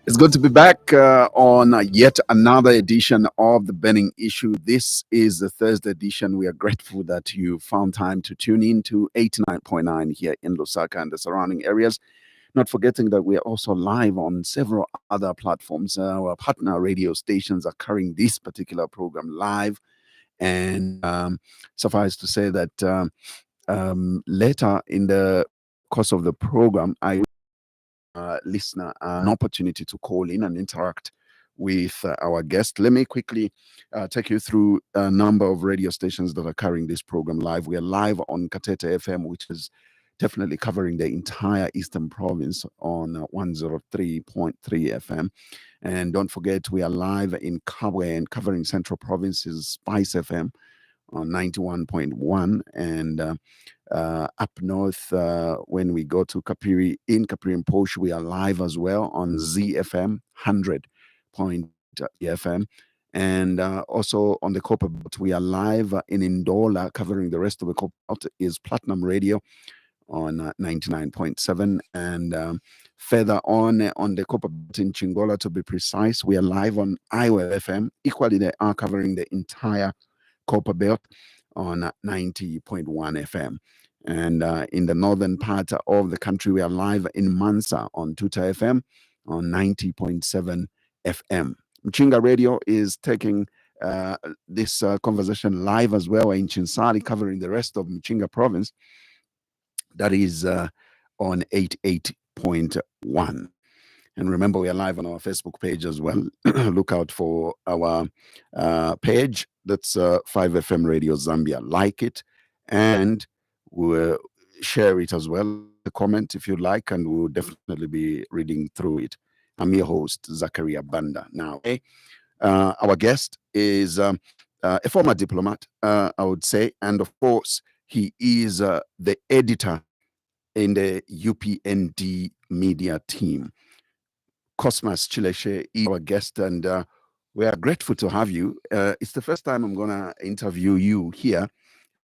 It's good to be back on yet another edition of the Burning Issue. This is the Thursday edition. We are grateful that you found time to tune in to 89.9 here in Lusaka and the surrounding areas. Not forgetting that we are also live on several other platforms. Our partner radio stations are carrying this particular program live. And suffice to say that later in the course of the program, I listener an opportunity to call in and interact with our guest. Let me quickly take you through a number of radio stations that are carrying this program live. We are live on Katete FM, which is definitely covering the entire Eastern Province on 103.3 FM. And don't forget, we are live in Kabwe and covering Central Province's Spice FM on 91.1, and up north when we go to Kapiri, in Kapiri and Posh, we are live as well on ZFM 100.0 FM, and also on the Copper Belt we are live in Indola, covering the rest of the Copper Belt is Platinum Radio on 99.7, and further on the Copper Belt in Chingola, to be precise, we are live on Iowa FM. Equally, they are covering the entire Copper Belt on 90.1 FM. And in the northern part of the country, we are live in Mansa on Tuta FM on 90.7 FM. Mchinga Radio is taking this conversation live as well in Chinsali, covering the rest of Mchinga province. That is on 88.1. And remember, we are live on our Facebook page as well. Look out for our page. That's 5FM Radio Zambia. Like it, and we'll share it as well. Comment if you like, and we'll definitely be reading through it. I'm your host, Zachariah Banda. Now, our guest is a former diplomat, I would say, and of course, he is the editor in the UPND media team. Cosmas Chileshe is our guest, and we are grateful to have you. It's the first time I'm going to interview you here.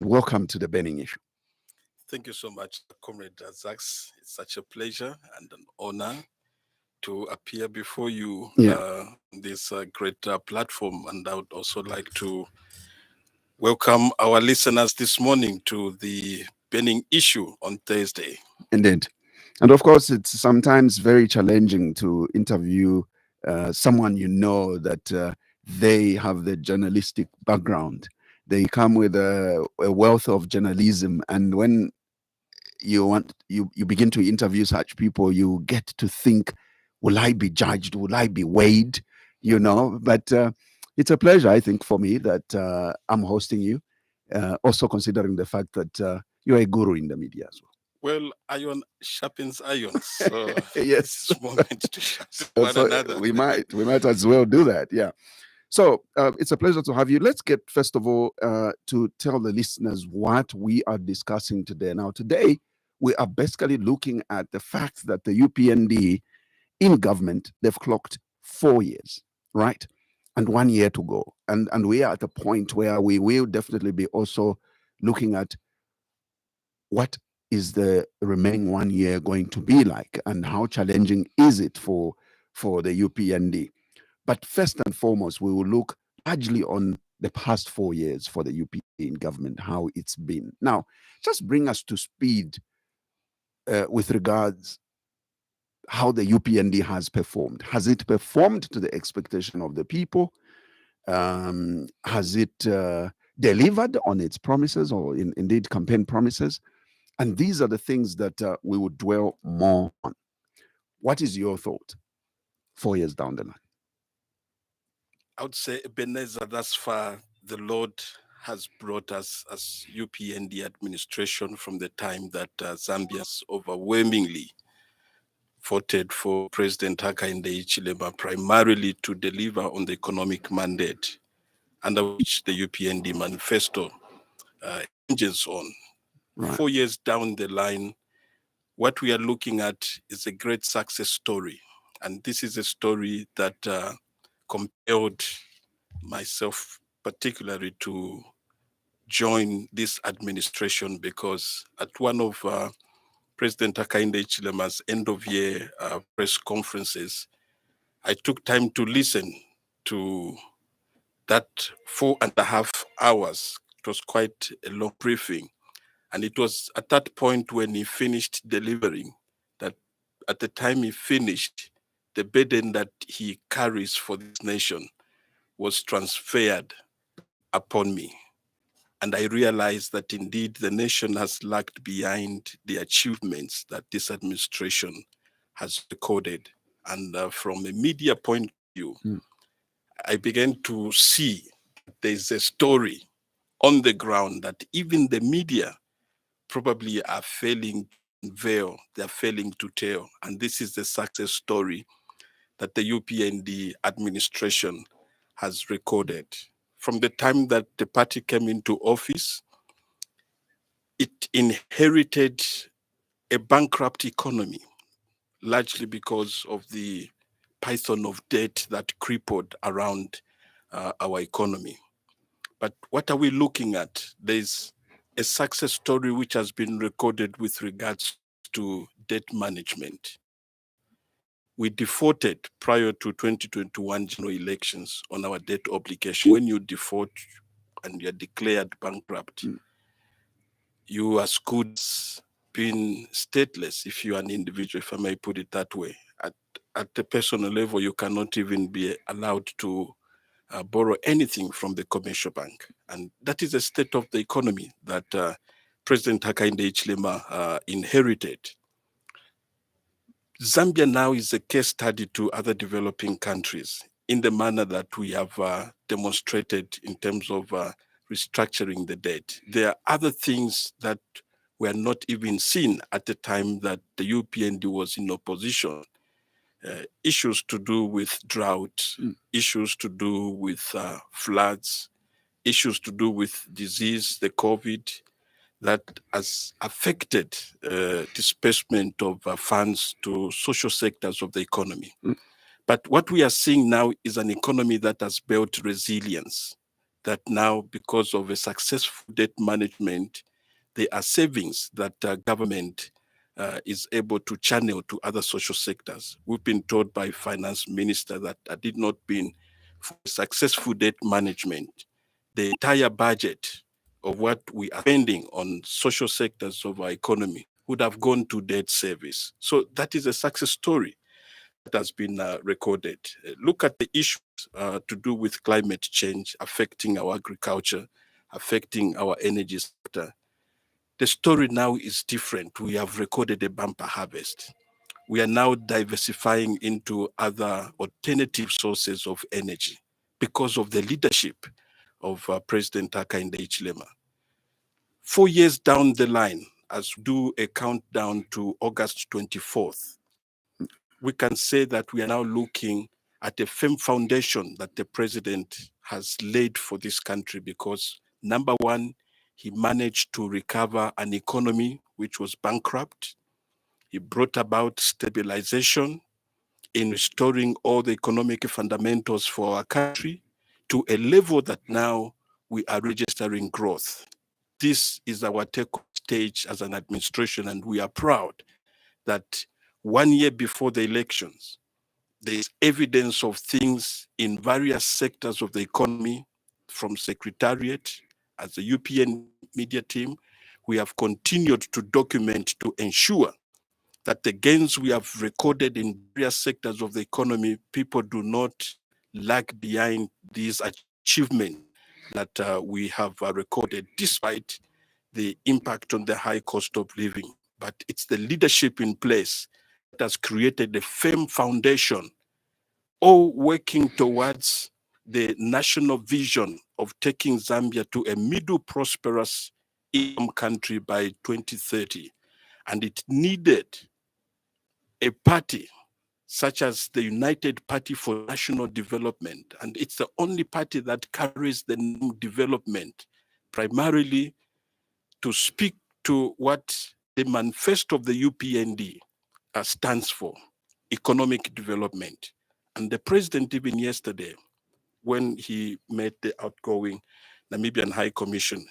Welcome to the Burning Issue. Thank you so much, Comrade Zax. It's such a pleasure and an honor to appear before you on this great platform. And I would also like to welcome our listeners this morning to the Burning Issue on Thursday. Indeed. And of course, it's sometimes very challenging to interview someone you know that they have the journalistic background. They come with a wealth of journalism, and when you begin to interview such people, you get to think, will I be judged? Will I be weighed? But it's a pleasure, I think, for me that I'm hosting you. Also considering the fact that you're a guru in the media as well. Well, iron sharpens iron, so yes, it's moment to sharpen one another. We might as well do that. Yeah. So it's a pleasure to have you. Let's get first of all to tell the listeners what we are discussing today. Now, today we are basically looking at the fact that the UPND in government, they've clocked 4 years, right? And 1 year to go. And we are at a point where we will definitely be also looking at what is the remaining 1 year going to be like, and how challenging is it for the UPND. But first and foremost, we will look largely on the past 4 years for the UPND in government, how it's been. Now, just bring us to speed with regards how the UPND has performed. Has it performed to the expectation of the people? Has it delivered on its promises, or indeed campaign promises? And these are the things that we would dwell more on. What is your thought 4 years down the line? I would say, Ebenezer, thus far, the Lord has brought us as UPND administration from the time that Zambians overwhelmingly voted for President Hakainde Hichilema primarily to deliver on the economic mandate under which the UPND manifesto hinges on. Right. 4 years down the line, what we are looking at is a great success story. And this is a story that compelled myself particularly to join this administration, because at one of President Hakainde Hichilema's end of year press conferences, I took time to listen to that 4.5 hours. It was quite a long briefing. And it was at that point when he finished delivering that at the time he finished, the burden that he carries for this nation was transferred upon me. And I realized that indeed the nation has lagged behind the achievements that this administration has recorded. And from a media point of view, I began to see there's a story on the ground that even the media probably are failing to unveil, they're failing to tell. And this is the success story that the UPND administration has recorded. From the time that the party came into office, it inherited a bankrupt economy, largely because of the python of debt that crippled around our economy. But what are we looking at? There's a success story which has been recorded with regards to debt management. We defaulted prior to 2021 general elections on our debt obligation. When you default and you're declared bankrupt, you are as good as being stateless if you're an individual, if I may put it that way. At the personal level, you cannot even be allowed to borrow anything from the commercial bank. And that is the state of the economy that President Hakainde Hichilema inherited. Zambia now is a case study to other developing countries in the manner that we have demonstrated in terms of restructuring the debt. There are other things that were not even seen at the time that the UPND was in opposition. Issues to do with drought, issues to do with floods, issues to do with disease, the COVID, that has affected disbursement of funds to social sectors of the economy. But what we are seeing now is an economy that has built resilience, that now, because of a successful debt management, there are savings that government is able to channel to other social sectors. We've been told by finance minister that had it not been for successful debt management, the entire budget of what we are spending on social sectors of our economy would have gone to debt service. So that is a success story that has been recorded. Look at the issues to do with climate change affecting our agriculture, affecting our energy sector. The story now is different. We have recorded a bumper harvest. We are now diversifying into other alternative sources of energy because of the leadership of President Hakainde Hichilema. 4 years down the line, as we do a countdown to August 24th, we can say that we are now looking at a firm foundation that the president has laid for this country because, number one, he managed to recover an economy which was bankrupt. He brought about stabilization in restoring all the economic fundamentals for our country to a level that now we are registering growth. This is our take stage as an administration, and we are proud that 1 year before the elections, there is evidence of things in various sectors of the economy, from Secretariat, as the UPN media team. We have continued to document to ensure that the gains we have recorded in various sectors of the economy, people do not lag behind these achievements that we have recorded, despite the impact on the high cost of living. But it's the leadership in place that has created a firm foundation, all working towards the national vision of taking Zambia to a middle prosperous income country by 2030. And it needed a party such as the United Party for National Development. And it's the only party that carries the name development, primarily to speak to what the manifesto of the UPND stands for, economic development. And the president, even yesterday, when he met the outgoing Namibian High Commission,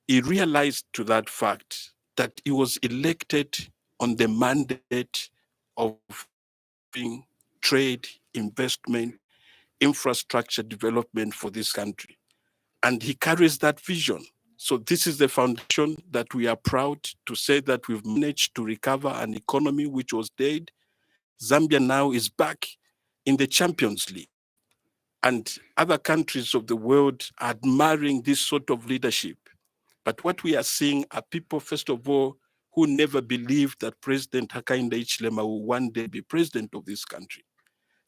he realized to that fact that he was elected on the mandate of trade, investment, infrastructure development for this country. And he carries that vision. So this is the foundation that we are proud to say that we've managed to recover an economy which was dead. Zambia now is back in the Champions League. And other countries of the world are admiring this sort of leadership. But what we are seeing are people, first of all, who never believed that President Hakainde Hichilema will one day be president of this country.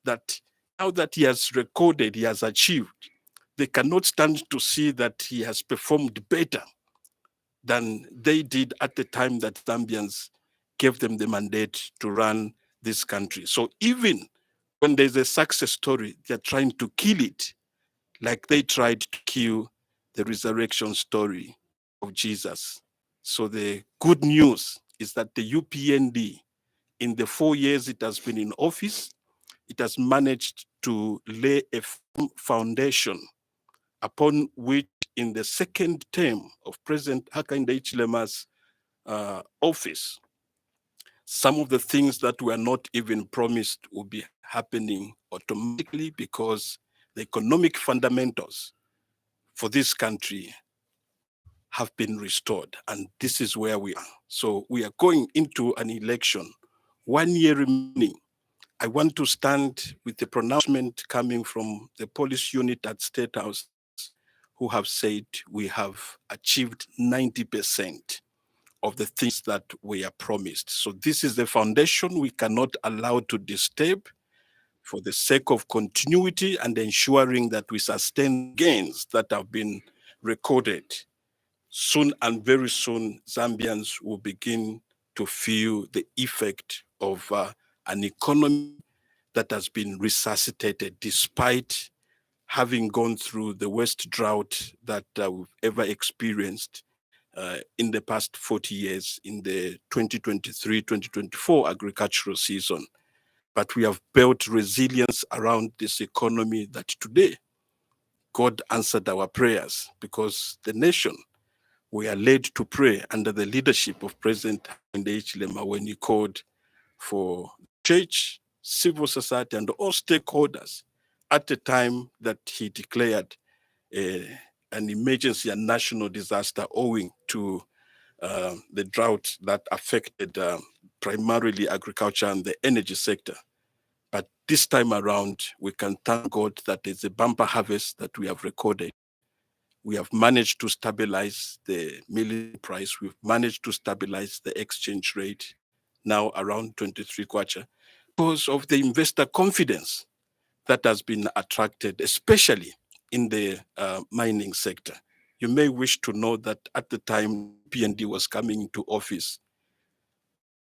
That now that he has recorded, he has achieved, they cannot stand to see that he has performed better than they did at the time that Zambians gave them the mandate to run this country. So even when there's a success story, they're trying to kill it, like they tried to kill the resurrection story of Jesus. So the good news is that the UPND, in the 4 years it has been in office, it has managed to lay a firm foundation upon which in the second term of President Hakainde Hichilema's office, some of the things that were not even promised will be happening automatically because the economic fundamentals for this country have been restored. And this is where we are. So we are going into an election, 1 year remaining. I want to stand with the pronouncement coming from the police unit at State House, who have said we have achieved 90% of the things that we are promised. So this is the foundation we cannot allow to disturb for the sake of continuity and ensuring that we sustain gains that have been recorded. Soon and very soon, Zambians will begin to feel the effect of an economy that has been resuscitated despite having gone through the worst drought that we've ever experienced in the past 40 years in the 2023-2024 agricultural season. But we have built resilience around this economy that today God answered our prayers because the nation, we are led to pray under the leadership of President Hakainde Hichilema when he called for church, civil society, and all stakeholders at the time that he declared an emergency and national disaster owing to the drought that affected primarily agriculture and the energy sector. But this time around, we can thank God that there's a bumper harvest that we have recorded. We have managed to stabilize the milling price. We've managed to stabilize the exchange rate, now around 23 kwacha, because of the investor confidence that has been attracted, especially in the mining sector. You may wish to know that at the time UPND was coming into office,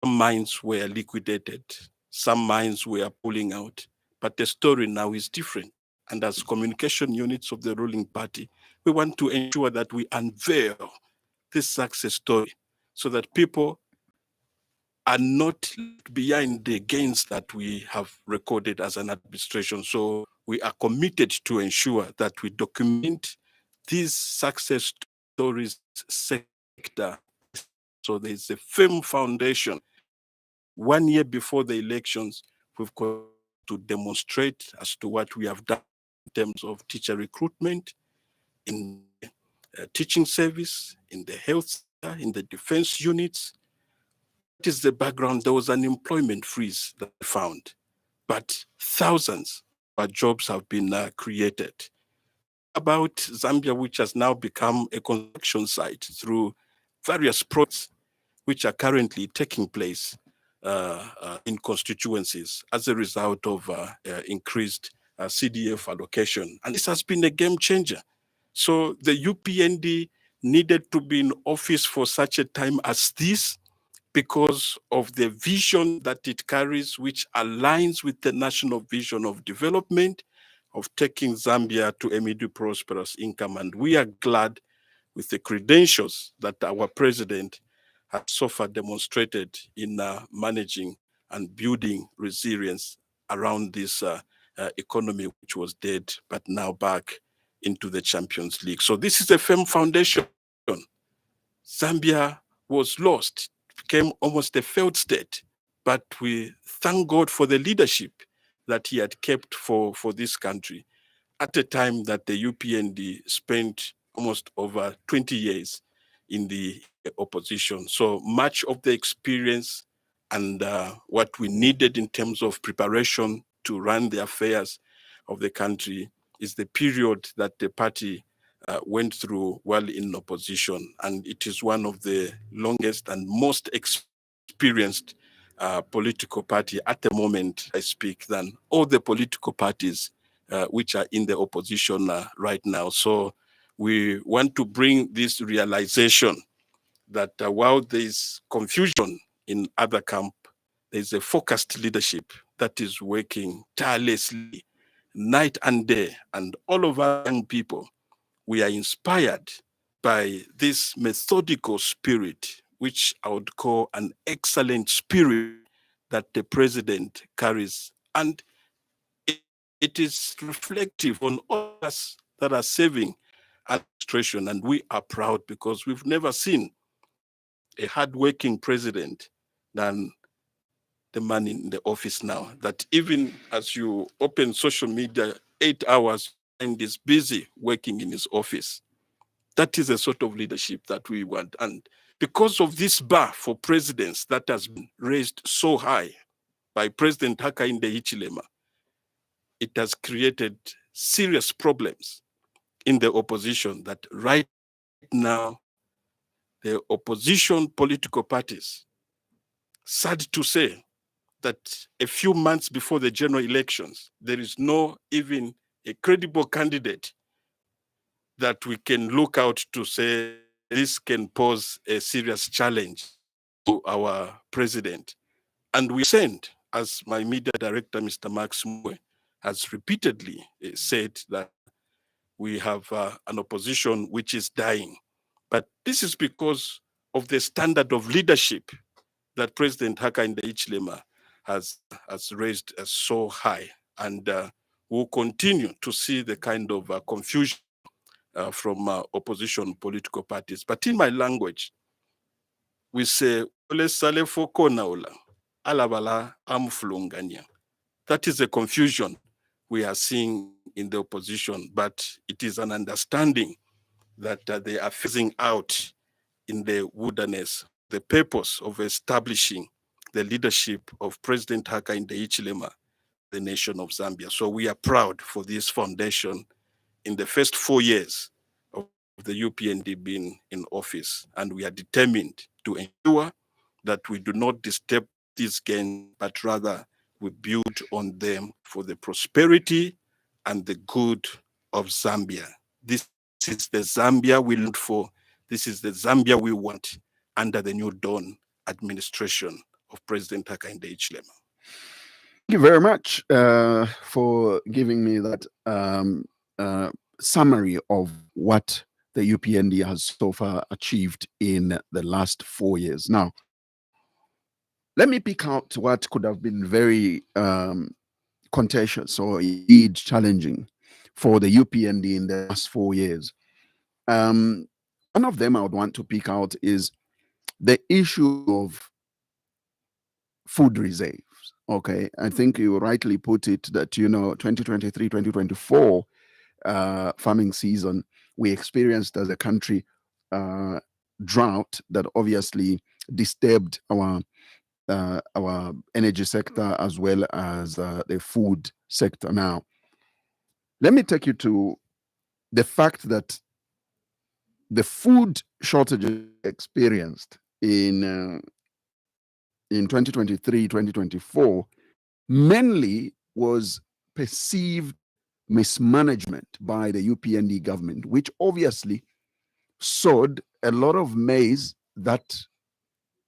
some mines were liquidated, some mines were pulling out, but the story now is different. And as communication units of the ruling party, we want to ensure that we unveil this success story so that people are not left behind the gains that we have recorded as an administration. So we are committed to ensure that we document these success stories sector. So there's a firm foundation. 1 year before the elections, we've got to demonstrate as to what we have done in terms of teacher recruitment, in teaching service, in the health, in the defense units. What is the background? There was an employment freeze that we found, but thousands of jobs have been created. About Zambia, which has now become a construction site through various projects which are currently taking place in constituencies as a result of increased CDF allocation. And this has been a game changer. So the UPND needed to be in office for such a time as this because of the vision that it carries, which aligns with the national vision of development, of taking Zambia to a middle prosperous income. And we are glad with the credentials that our president has so far demonstrated in managing and building resilience around this economy, which was dead, but now back into the Champions League. So this is a firm foundation. Zambia was lost, became almost a failed state, but we thank God for the leadership that he had kept for this country at a time that the UPND spent almost over 20 years in the opposition. So much of the experience and what we needed in terms of preparation to run the affairs of the country is the period that the party went through while in opposition. And it is one of the longest and most experienced political party at the moment I speak than all the political parties which are in the opposition right now. So we want to bring this realization that while there is confusion in other camp, there is a focused leadership that is working tirelessly night and day. And all of our young people, we are inspired by this methodical spirit, which I would call an excellent spirit that the president carries. And it is reflective on us that are serving administration. And we are proud because we've never seen a hardworking president than the man in the office now. That even as you open social media, 8 hours and is busy working in his office. That is a sort of leadership that we want. And because of this bar for presidents that has been raised so high by President Hakainde Hichilema, it has created serious problems in the opposition that right now the opposition political parties, sad to say, that a few months before the general elections, there is no even a credible candidate that we can look out to say this can pose a serious challenge to our president. And we send, as my media director, Mr. Max Mwe, has repeatedly said that we have an opposition which is dying. But this is because of the standard of leadership that President Hakainde Hichilema has raised so high. And we'll continue to see the kind of confusion from opposition political parties. But in my language, we say, Ole sale foko naula, alabala amfulunganya. That is a confusion we are seeing in the opposition, but it is an understanding that they are phasing out in the wilderness the purpose of establishing the leadership of President Hakainde Hichilema, the nation of Zambia. So we are proud for this foundation in the first 4 years of the UPND being in office, and we are determined to ensure that we do not disturb these gains, but rather we build on them for the prosperity and the good of Zambia. This is the Zambia we look for. This is the Zambia we want under the new dawn administration of President Hakainde Hichilema. Thank you very much for giving me that summary of what the UPND has so far achieved in the last 4 years. Now, let me pick out what could have been very contentious or indeed challenging for the UPND in the last 4 years. One of them I would want to pick out is the issue of food reserves. Okay, I think you rightly put it that 2023 2024 farming season we experienced as a country drought that obviously disturbed our energy sector as well as the food sector. Now, let me take you to the fact that the food shortages experienced in 2023 2024 mainly was perceived mismanagement by the UPND government, which obviously sowed a lot of maize that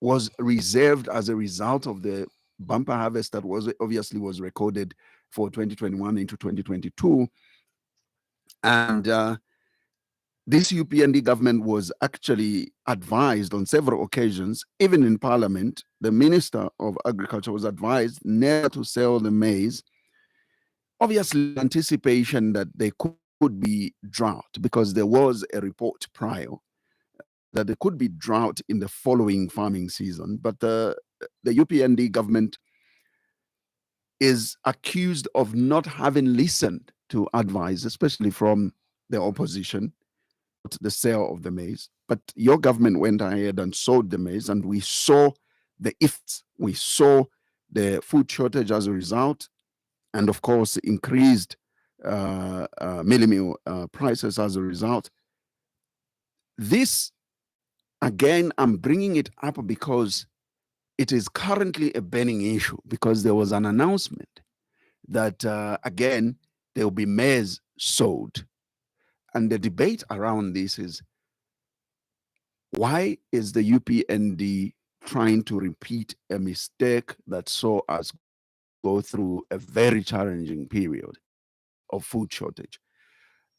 was reserved as a result of the bumper harvest that was recorded for 2021 into 2022. And this UPND government was actually advised on several occasions, even in parliament, the Minister of Agriculture was advised never to sell the maize. Obviously, anticipation that there could be drought, because there was a report prior that there could be drought in the following farming season. But the UPND government is accused of not having listened to advice, especially from the opposition, the sale of the maize. But your government went ahead and sold the maize, and we saw the effects. We saw the food shortage as a result, and of course, increased mielie meal prices as a result. This, again, I'm bringing it up because it is currently a burning issue, because there was an announcement that, again, there will be maize sold. And the debate around this is, why is the UPND trying to repeat a mistake that saw us go through a very challenging period of food shortage?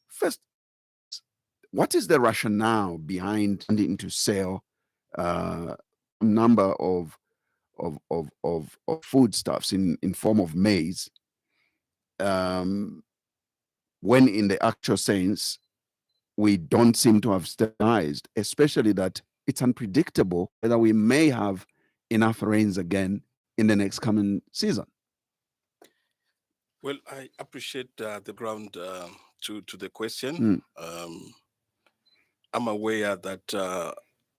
First, what is the rationale behind wanting to sell a number of foodstuffs in form of maize, when in the actual sense we don't seem to have stabilized, especially that it's unpredictable whether we may have enough rains again in the next coming season? Well, I appreciate the ground to the question. I'm aware that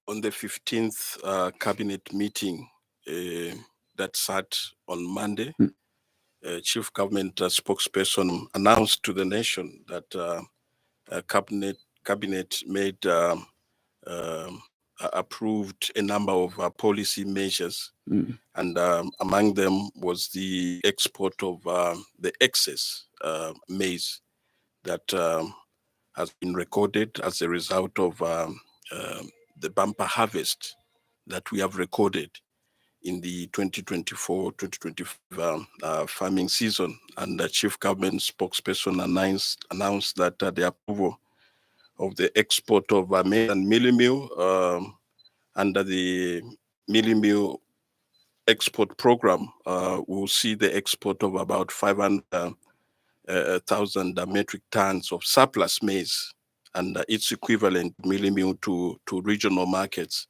on the 15th cabinet meeting that sat on Monday, Chief Government spokesperson announced to the nation that cabinet made approved a number of policy measures, and among them was the export of the excess maize that has been recorded as a result of the bumper harvest that we have recorded in the 2024-2025 farming season. And the Chief Government spokesperson announced that the approval of the export of maize and mielie meal under the mielie meal export program will see the export of about 500,000 metric tons of surplus maize and its equivalent mielie meal to regional markets.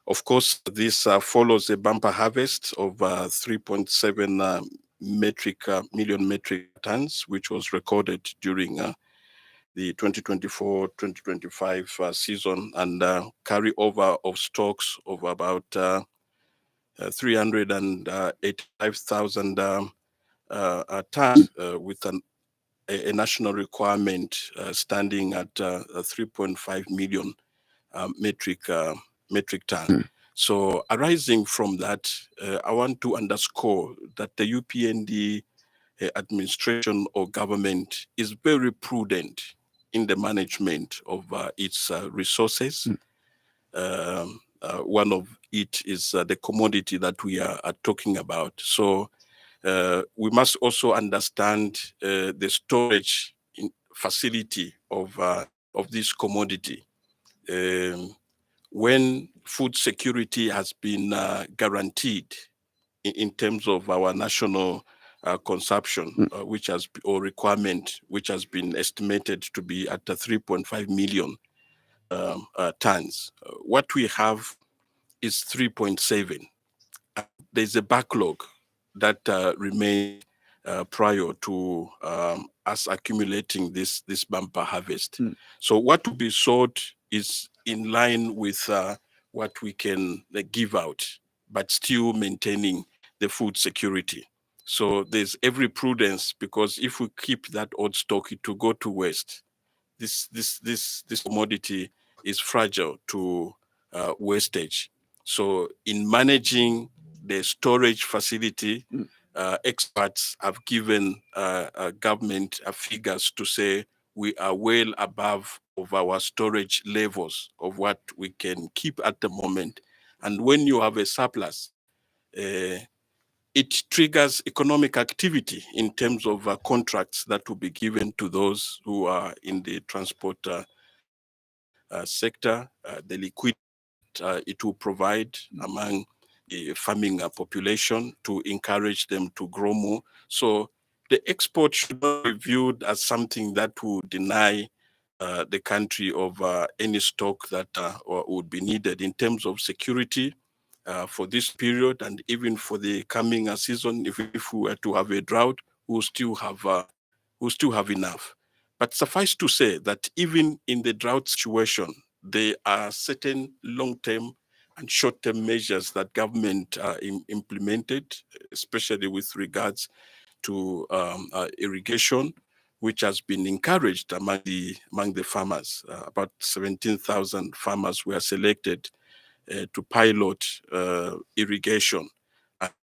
Of course, this follows a bumper harvest of 3.7 million metric tons, which was recorded during the 2024-2025 season, and carryover of stocks of about 385,000 tons, with a national requirement standing at 3.5 million metric ton. So arising from that, I want to underscore that the UPND administration or government is very prudent in the management of its resources. One of it is the commodity that we are talking about. So we must also understand the storage facility of this commodity. When food security has been guaranteed in terms of our national consumption, which has, or requirement, which has been estimated to be at 3.5 million tons. What we have is 3.7. There's a backlog that remains prior to us accumulating this bumper harvest. So what will be sold is in line with what we can give out, but still maintaining the food security. So there's every prudence, because if we keep that old stock, it will go to waste. This commodity is fragile to wastage. So in managing the storage facility, experts have given government figures to say we are well above of our storage levels of what we can keep at the moment. And when you have a surplus, it triggers economic activity in terms of contracts that will be given to those who are in the transport sector, the liquidity it will provide among the farming population to encourage them to grow more. So the export should not be viewed as something that will deny the country of any stock that would be needed in terms of security. for this period and even for the coming season. If we were to have a drought, we'll still have enough. But suffice to say that even in the drought situation, there are certain long-term and short-term measures that government implemented, especially with regards to irrigation, which has been encouraged among the farmers. About 17,000 farmers were selected to pilot irrigation.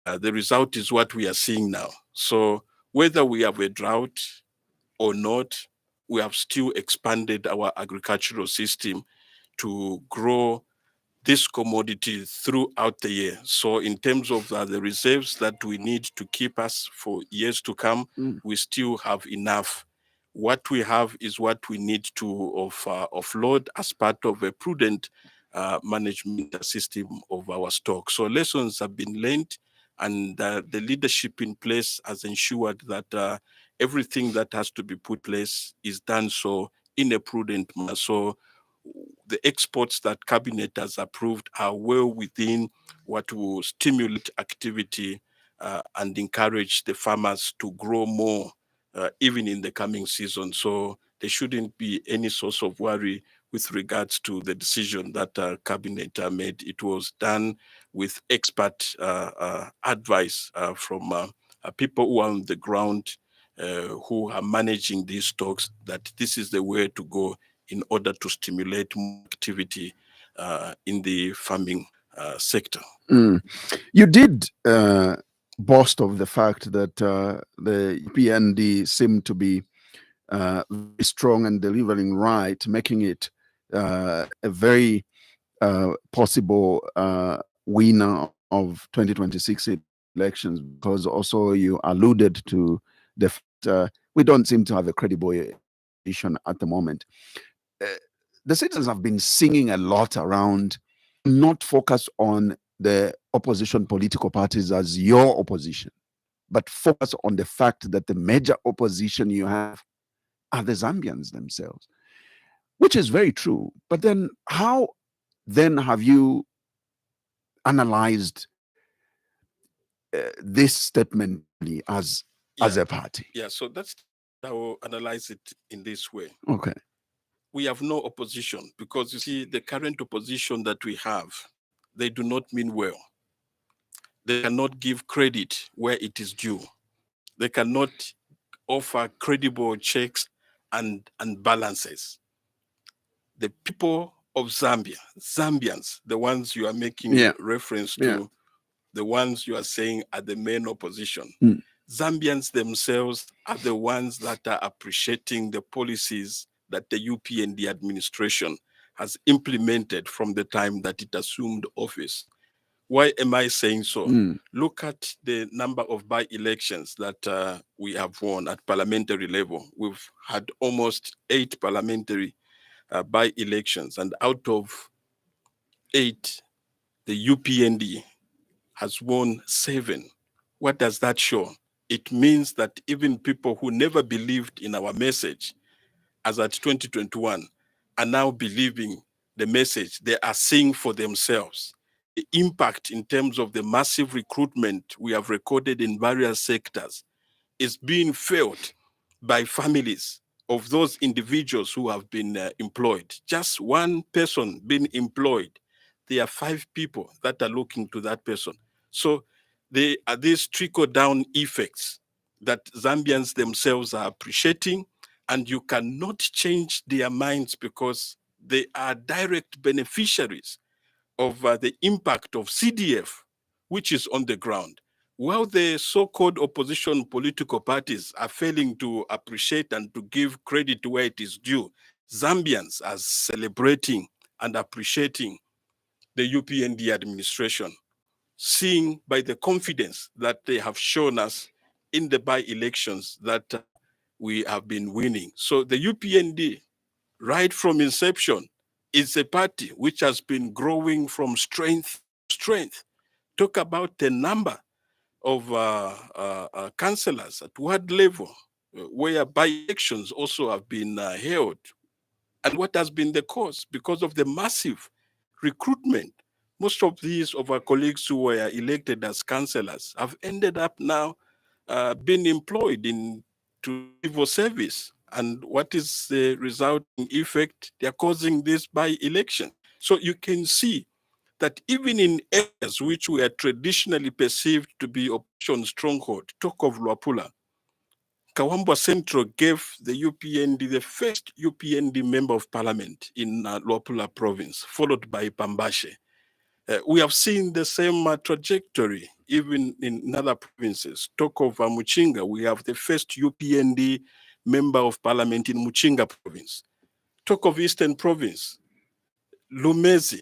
The result is what we are seeing now. So whether we have a drought or not, we have still expanded our agricultural system to grow this commodity throughout the year. So in terms of the reserves that we need to keep us for years to come, we still have enough. What we have is what we need to offload as part of a prudent management system of our stock. So lessons have been learned, and the leadership in place has ensured that everything that has to be put in place is done so in a prudent manner. So the exports that cabinet has approved are well within what will stimulate activity and encourage the farmers to grow more even in the coming season. So there shouldn't be any source of worry with regards to the decision that cabinet made. It was done with expert advice from people who are on the ground, who are managing these stocks, that this is the way to go in order to stimulate more activity in the farming sector. You did boast of the fact that the UPND seemed to be very strong and delivering right, making it a very possible winner of 2026 elections, because also you alluded to the fact we don't seem to have a credible opposition at the moment. Uh, the citizens have been singing a lot around not focus on the opposition political parties as your opposition, but focus on the fact that the major opposition you have are the Zambians themselves, which is very true. But then, how then have you analyzed this statement as a party? Yeah, so that's I will analyze it in this way. Okay. We have no opposition because you see the current opposition that we have, they do not mean well. They cannot give credit where it is due. They cannot offer credible checks and balances. The people of Zambia, Zambians, the ones you are making reference to, the ones you are saying are the main opposition. Zambians themselves are the ones that are appreciating the policies that the UPND administration has implemented from the time that it assumed office. Why am I saying so? Look at the number of by-elections that we have won at parliamentary level. We've had almost 8 parliamentary by-elections, and out of 8, the UPND has won 7. What does that show? It means that even people who never believed in our message, as at 2021, are now believing the message. They are seeing for themselves the impact in terms of the massive recruitment we have recorded in various sectors is being felt by families of those individuals who have been employed. Just one person being employed, there are 5 people that are looking to that person. So there are these trickle-down effects that Zambians themselves are appreciating, and you cannot change their minds because they are direct beneficiaries of the impact of CDF, which is on the ground. While the so-called opposition political parties are failing to appreciate and to give credit where it is due, Zambians are celebrating and appreciating the UPND administration, seeing by the confidence that they have shown us in the by-elections that we have been winning. So the UPND, right from inception, is a party which has been growing from strength to strength. Talk about the number of councillors at ward level, where by-elections also have been held. And what has been the cause? Because of the massive recruitment Most of our colleagues who were elected as councillors have ended up now being employed to civil service. And what is the resulting effect? They are causing this by-election. So you can see that even in areas which were traditionally perceived to be opposition stronghold, talk of Luapula, Kawambwa Central gave the UPND, the first UPND member of parliament in Luapula province, followed by Pambashe. We have seen the same trajectory even in other provinces. Talk of Muchinga, we have the first UPND member of parliament in Muchinga province. Talk of Eastern province, Lumezi,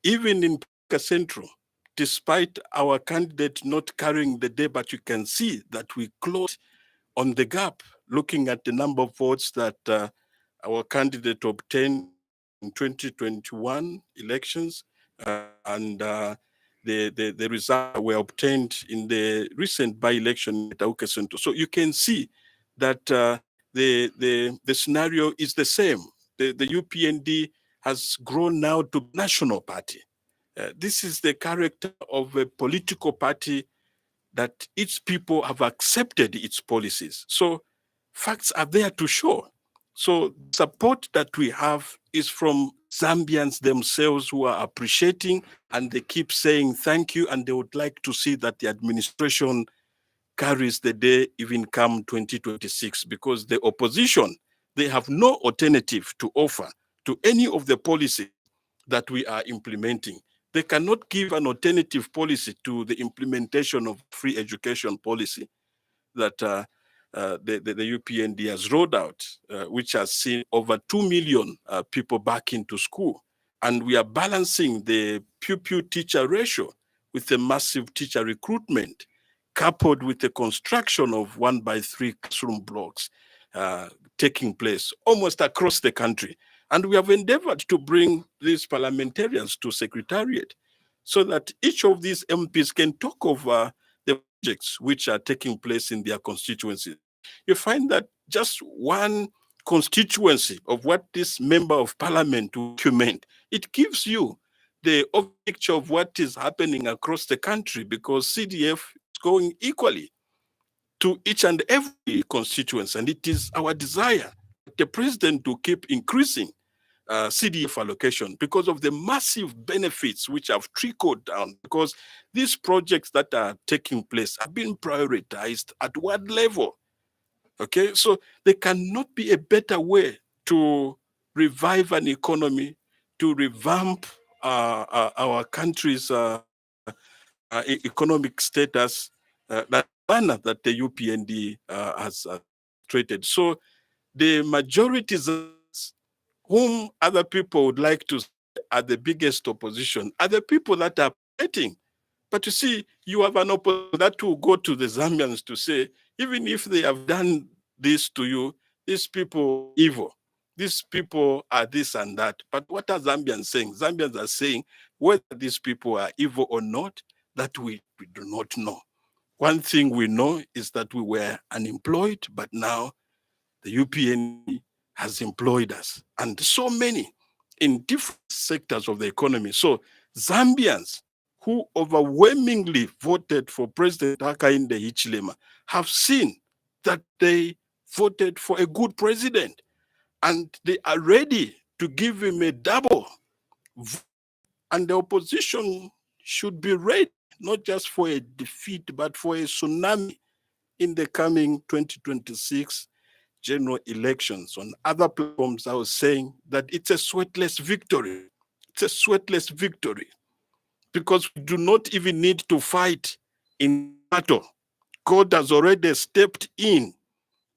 even in Paka Central, despite our candidate not carrying the day, but you can see that we closed on the gap, looking at the number of votes that our candidate obtained in 2021 elections and the results were obtained in the recent by-election at Auke Central. So you can see that the scenario is the same. The UPND has grown now to national party. This is the character of a political party that its people have accepted its policies. So facts are there to show. So support that we have is from Zambians themselves who are appreciating, and they keep saying thank you, and they would like to see that the administration carries the day even come 2026, because the opposition, they have no alternative to offer to any of the policies that we are implementing. They cannot give an alternative policy to the implementation of free education policy that the UPND has rolled out, which has seen over 2 million people back into school. And we are balancing the pupil teacher ratio with a massive teacher recruitment, coupled with the construction of 1x3 classroom blocks taking place almost across the country. And we have endeavored to bring these parliamentarians to secretariat so that each of these MPs can talk over the projects which are taking place in their constituencies. You find that just one constituency of what this member of parliament will document, it gives you the picture of what is happening across the country, because CDF is going equally to each and every constituency. And it is our desire that the president to keep increasing CDF allocation because of the massive benefits which have trickled down, because these projects that are taking place have been prioritized at what level? Okay, so there cannot be a better way to revive an economy, to revamp our country's economic status, that manner that the UPND has treated. So the majorities whom other people would like to say are the biggest opposition are the people that are fighting. But you see, you have an opposition that will go to the Zambians to say, even if they have done this to you, these people are evil. These people are this and that. But what are Zambians saying? Zambians are saying whether these people are evil or not, that we do not know. One thing we know is that we were unemployed, but now the UPN has employed us, and so many in different sectors of the economy. So Zambians who overwhelmingly voted for President Hakainde Hichilema have seen that they voted for a good president, and they are ready to give him a double vote. And the opposition should be ready, not just for a defeat, but for a tsunami in the coming 2026 general elections. On other platforms, I was saying that it's a sweatless victory. It's a sweatless victory because we do not even need to fight in battle. God has already stepped in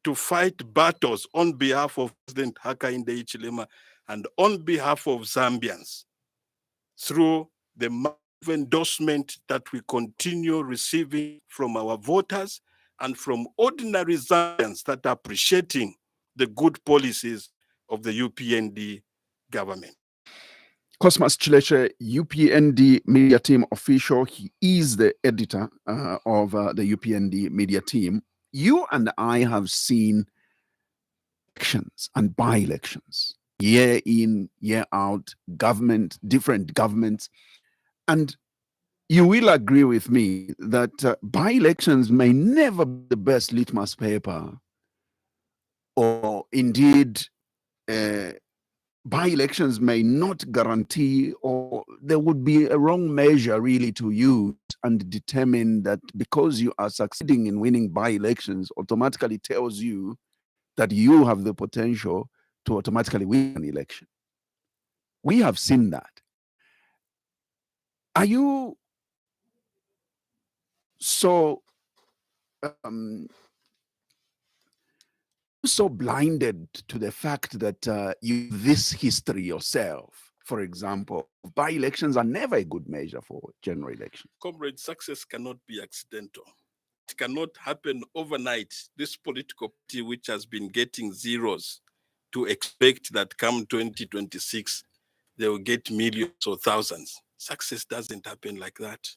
to fight battles on behalf of President Hakainde Hichilema and on behalf of Zambians through the massive endorsement that we continue receiving from our voters and from ordinary Zambians that are appreciating the good policies of the UPND government. Cosmas Chileshe, UPND media team official. He is the editor of the UPND media team. You and I have seen elections and by-elections, year in, year out, different governments And you will agree with me that by-elections may never be the best litmus paper, or indeed by-elections may not guarantee, or there would be a wrong measure really to use and determine that because you are succeeding in winning by-elections automatically tells you that you have the potential to automatically win an election. We have seen that. Are you so so blinded to the fact that you this history yourself? For example, by-elections are never a good measure for general election. Comrade, success cannot be accidental. It cannot happen overnight. This political party, which has been getting zeros, to expect that come 2026, they will get millions or thousands. Success doesn't happen like that.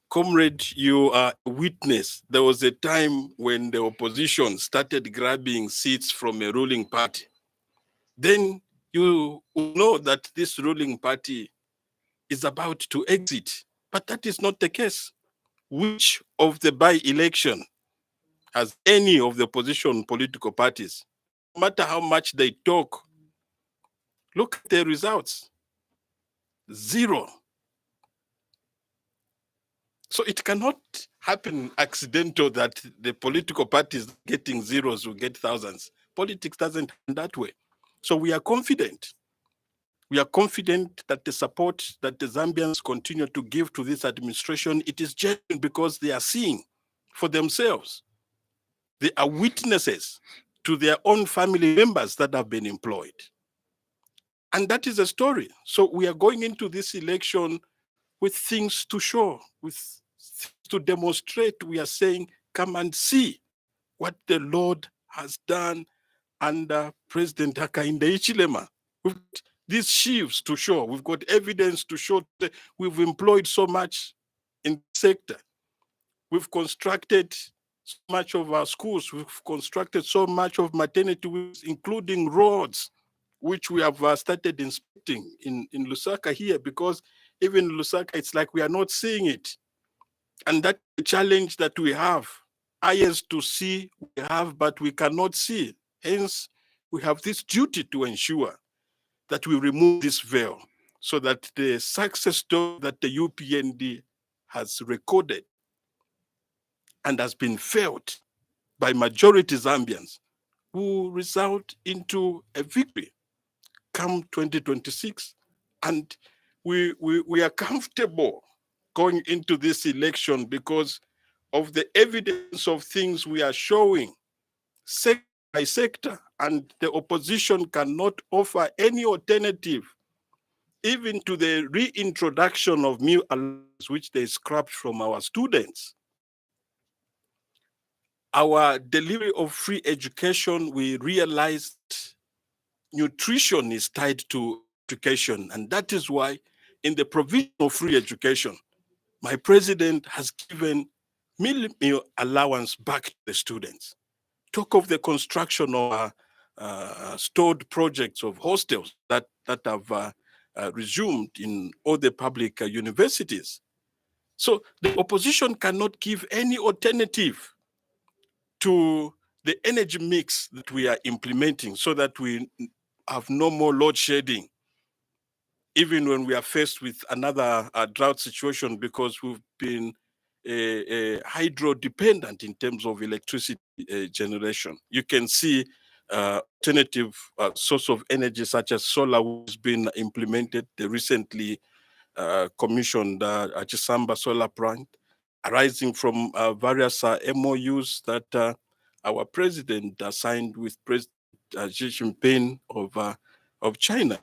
Comrade, you are a witness. There was a time when the opposition started grabbing seats from a ruling party. Then you know that this ruling party is about to exit, but that is not the case. Which of the by-election has any of the opposition political parties, no matter how much they talk, look at the results? Zero. So it cannot happen accidental that the political parties getting zeros will get thousands. Politics doesn't happen that way. So we are confident. We are confident that the support that the Zambians continue to give to this administration, it is genuine because they are seeing for themselves. They are witnesses to their own family members that have been employed. And that is a story. So we are going into this election with things to show, with things to demonstrate. We are saying, come and see what the Lord has done under President Hakainde Hichilema. We've got these sheaves to show. We've got evidence to show that we've employed so much in the sector. We've constructed so much of our schools. We've constructed so much of maternity, including roads, which we have started inspecting in Lusaka here, because even in Lusaka, it's like we are not seeing it. And that's the challenge that we have. Eyes to see we have, but we cannot see. Hence, we have this duty to ensure that we remove this veil so that the success story that the UPND has recorded and has been felt by majority Zambians will result into a victory come 2026. And we are comfortable going into this election because of the evidence of things we are showing sector by sector, and the opposition cannot offer any alternative, even to the reintroduction of new allowance which they scrapped from our students. Our delivery of free education, we realized nutrition is tied to education, and that is why in the provision of free education, my president has given meal allowance back to the students. Talk of the construction of stored projects of hostels that have resumed in all the public universities. So the opposition cannot give any alternative to the energy mix that we are implementing so that we have no more load shedding, even when we are faced with another drought situation, because we've been hydro dependent in terms of electricity generation. You can see alternative source of energy such as solar has been implemented. They recently commissioned Chisamba solar plant, arising from various MOUs that our president signed with President Xi Jinping of China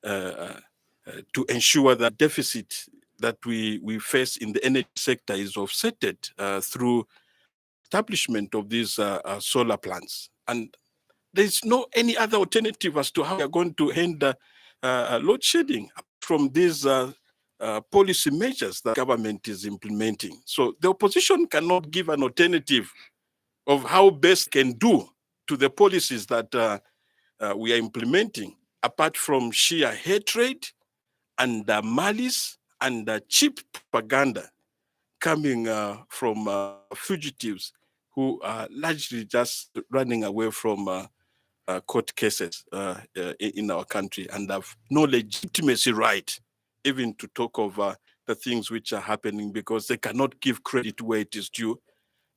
to ensure that deficit that we face in the energy sector is offsetted through establishment of these solar plants. And there's no any other alternative as to how we are going to end load shedding from these policy measures that government is implementing. So the opposition cannot give an alternative of how best can do to the policies that we are implementing, apart from sheer hatred and malice and cheap propaganda coming from fugitives who are largely just running away from court cases in our country and have no legitimacy right even to talk of the things which are happening because they cannot give credit where it is due.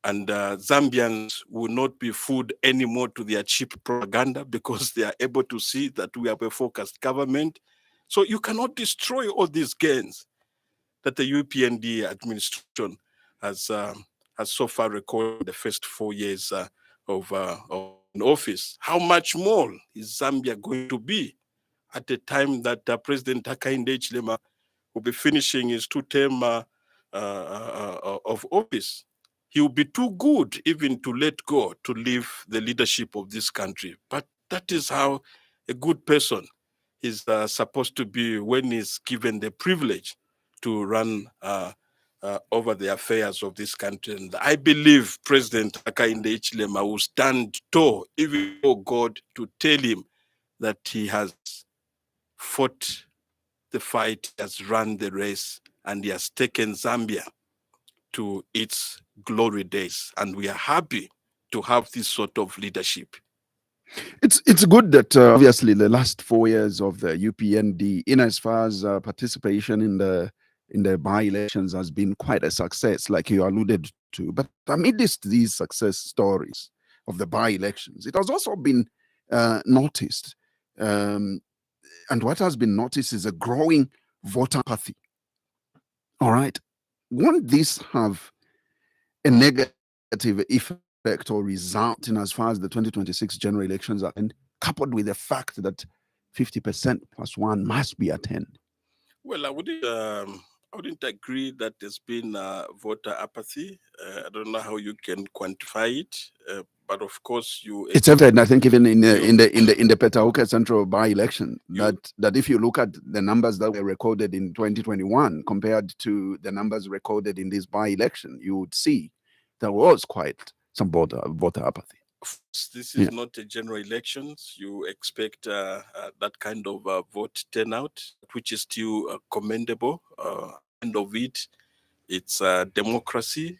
And Zambians will not be fooled anymore to their cheap propaganda because they are able to see that we have a focused government. So you cannot destroy all these gains that the UPND administration has so far recorded the first 4 years of in office. How much more is Zambia going to be at the time that President Hakainde Hichilema will be finishing his two-term of office? He will be too good even to let go to leave the leadership of this country. But that is how a good person is supposed to be when he's given the privilege to run over the affairs of this country. And I believe President Hakainde Hichilema will stand tall even for God to tell him that he has fought the fight, he has run the race, and he has taken Zambia to its glory days. And we are happy to have this sort of leadership. It's good that obviously the last 4 years of the UPND, in as far as participation in the by-elections, has been quite a success, like you alluded to. But amidst these success stories of the by-elections, it has also been noticed, and what has been noticed is a growing voter apathy. All right, won't this have a negative effect or result in as far as the 2026 general elections are concerned, coupled with the fact that 50% plus one must be attained? Well, I wouldn't agree that there's been voter apathy. I don't know how you can quantify it, but of course It's evident, I think, even in you- the Petauke Central by-election, you- that if you look at the numbers that were recorded in 2021 compared to the numbers recorded in this by-election, you would see there was quite some voter apathy. this Yeah. is not a general elections. You expect that kind of vote turnout, which is still commendable. End of it, it's democracy,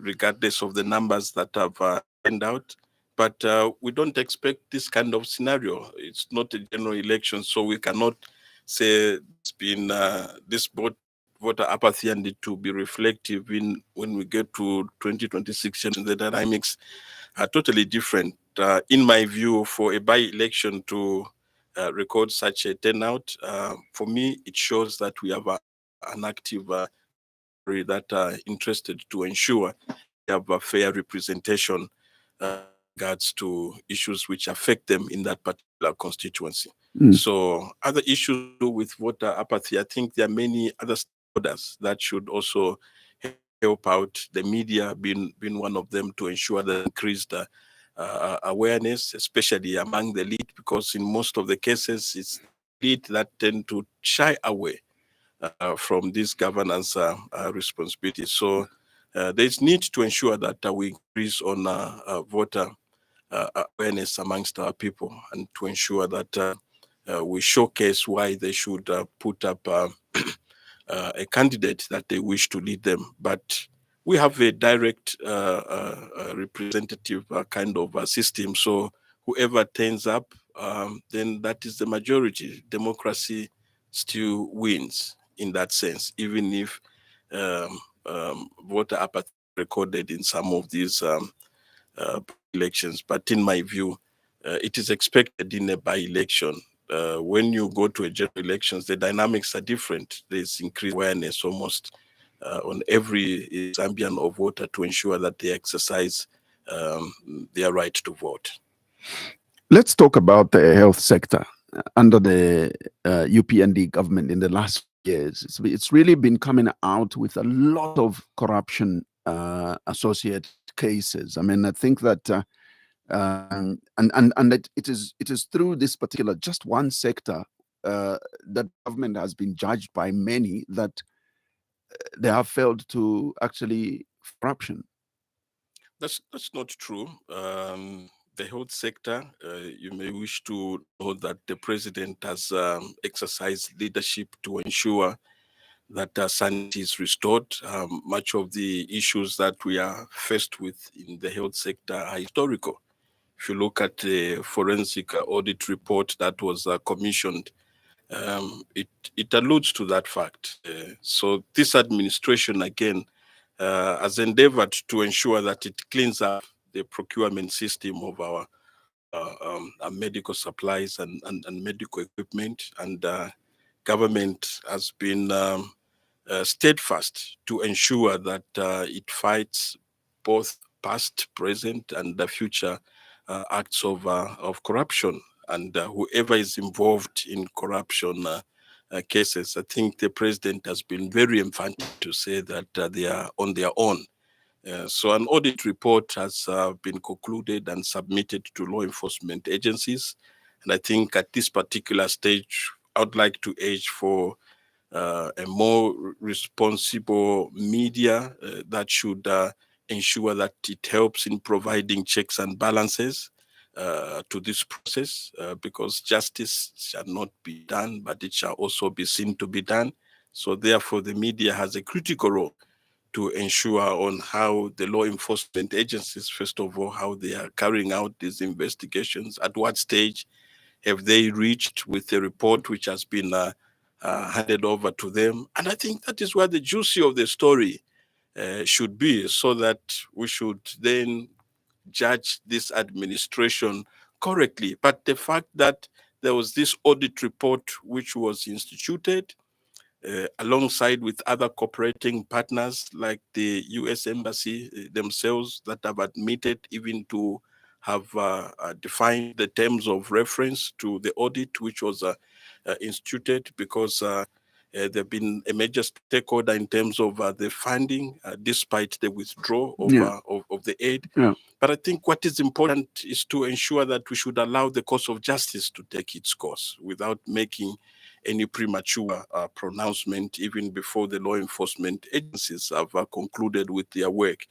regardless of the numbers that have turned out. But we don't expect this kind of scenario. It's not a general election, so we cannot say it's been this voter apathy and it to be reflective in when we get to 2026 and the dynamics are totally different. In my view, for a by-election to record such a turnout, for me, it shows that we have an active that are interested to ensure we have a fair representation regards to issues which affect them in that particular constituency. So other issues with voter apathy, I think there are many other stakeholders that should also help out, the media being one of them, to ensure that increased awareness, especially among the elite, because in most of the cases it's elite that tend to shy away from this governance responsibilities. So there's need to ensure that we increase on voter awareness amongst our people and to ensure that we showcase why they should put up a candidate that they wish to lead them. But we have a direct representative kind of system. So whoever turns up, then that is the majority. Democracy still wins in that sense, even if voter apathy recorded in some of these elections. But in my view, it is expected in a by-election. When you go to a general elections, the dynamics are different. There's increased awareness almost on every Zambian or voter to ensure that they exercise their right to vote. Let's talk about the health sector under the UPND government in the last years. It's really been coming out with a lot of corruption associated cases. I mean, I think that and it is through this particular just one sector that government has been judged by many that they have failed to actually corruption. That's not true. the health sector, you may wish to know that the president has exercised leadership to ensure that sanity is restored. Much of the issues that we are faced with in the health sector are historical. If you look at the forensic audit report that was commissioned, it alludes to that fact. So this administration, again, has endeavored to ensure that it cleans up the procurement system of our medical supplies and medical equipment, and government has been steadfast to ensure that it fights both past, present, and the future acts of corruption. And whoever is involved in corruption cases, I think the president has been very emphatic to say that they are on their own. So an audit report has been concluded and submitted to law enforcement agencies. And I think at this particular stage, I would like to urge for a more responsible media that should ensure that it helps in providing checks and balances to this process, because justice shall not be done, but it shall also be seen to be done. So therefore, the media has a critical role to ensure on how the law enforcement agencies, first of all, how they are carrying out these investigations, at what stage have they reached with the report which has been handed over to them. And I think that is where the juicy of the story should be, so that we should then judge this administration correctly. But the fact that there was this audit report which was instituted alongside with other cooperating partners like the US Embassy themselves, that have admitted even to have defined the terms of reference to the audit which was instituted, because they've been a major stakeholder in terms of the funding, despite the withdrawal of the aid. Yeah. But I think what is important is to ensure that we should allow the course of justice to take its course without making any premature pronouncement, even before the law enforcement agencies have concluded with their work.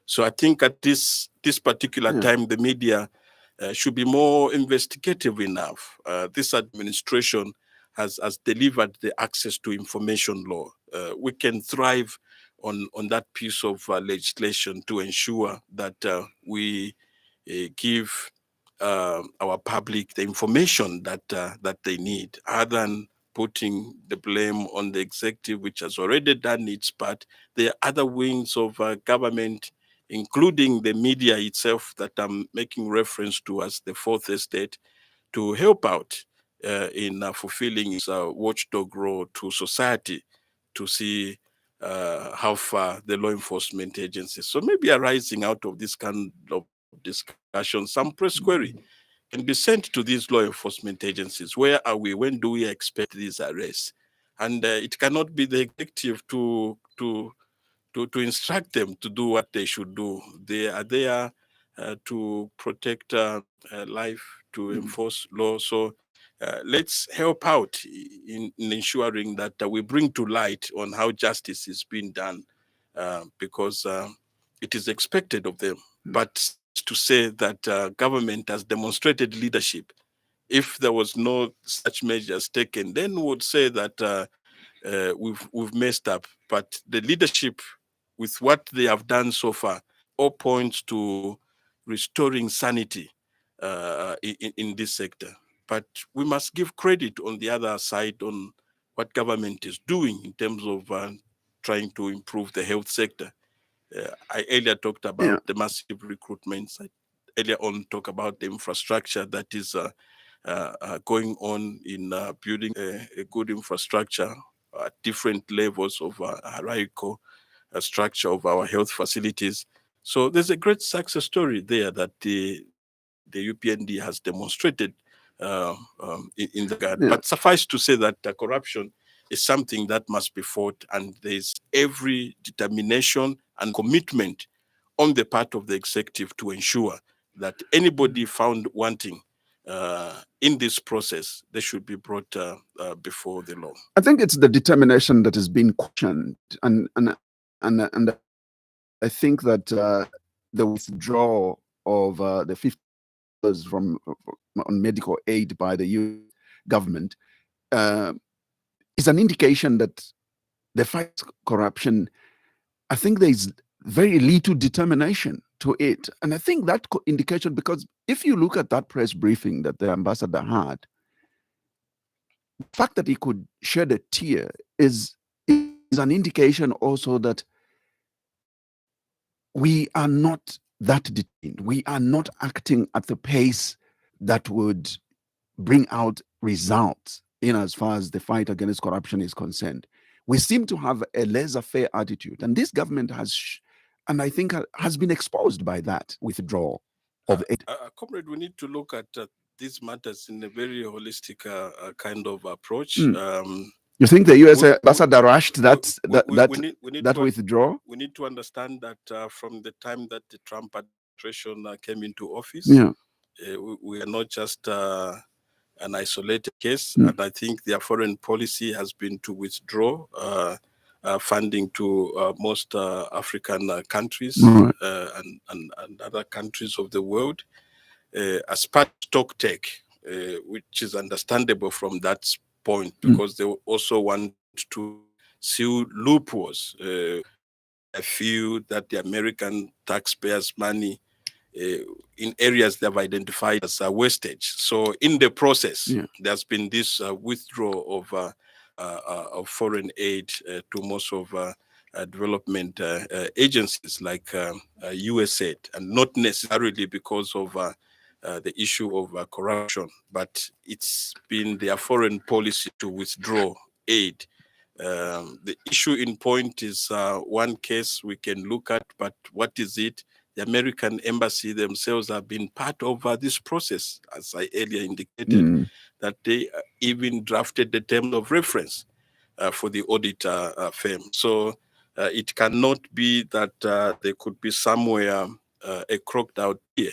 So I think at this particular time, the media should be more investigative enough. This administration has delivered the access to information law. We can thrive on that piece of legislation to ensure that we give our public the information that they need, other than putting the blame on the executive, which has already done its part. There are other wings of government, including the media itself, that I'm making reference to as the fourth estate, to help out in fulfilling its watchdog role to society, to see how far the law enforcement agencies. So maybe arising out of this kind of discussion, some press query can be sent to these law enforcement agencies. Where are we? When do we expect these arrests? And it cannot be the executive to instruct them to do what they should do. They are there to protect life, to enforce law. So let's help out in ensuring that we bring to light on how justice is being done, because it is expected of them. But to say that government has demonstrated leadership, if there was no such measures taken, then we would say that we've messed up. But the leadership, with what they have done so far, all points to restoring sanity in this sector. But we must give credit on the other side on what government is doing in terms of trying to improve the health sector. I earlier talked about the massive recruitments. I earlier on talked about the infrastructure that is going on in building a good infrastructure at different levels of hierarchical structure of our health facilities. So there's a great success story there that the UPND has demonstrated in the regard. But suffice to say that corruption is something that must be fought, and there's every determination and commitment on the part of the executive to ensure that anybody found wanting in this process, they should be brought before the law. I think it's the determination that has been questioned, and I think that the withdrawal of the $50 from on medical aid by the US government is an indication that the fight corruption, I think there is very little determination to it. And I think that indication, because if you look at that press briefing that the ambassador had, the fact that he could shed a tear is an indication also that we are not that detained. We are not acting at the pace that would bring out results in as far as the fight against corruption is concerned. We seem to have a laissez-faire attitude, and this government and I think has been exposed by that withdrawal of aid. Comrade, we need to look at these matters in a very holistic kind of approach. You think the US ambassador rushed that withdrawal? We need to understand that from the time that the Trump administration came into office, we are not just an isolated case, and I think their foreign policy has been to withdraw funding to most African countries and other countries of the world as part of stock take, which is understandable from that point, because they also want to see loopholes. I feel that the American taxpayers' money in areas they have identified as wastage. So in the process, there's been this withdrawal of foreign aid to most of development agencies like USAID, and not necessarily because of the issue of corruption, but it's been their foreign policy to withdraw aid. The issue in point is one case we can look at, but what is it? The American embassy themselves have been part of this process, as I earlier indicated, that they even drafted the terms of reference for the audit firm. So it cannot be that there could be somewhere a crooked out here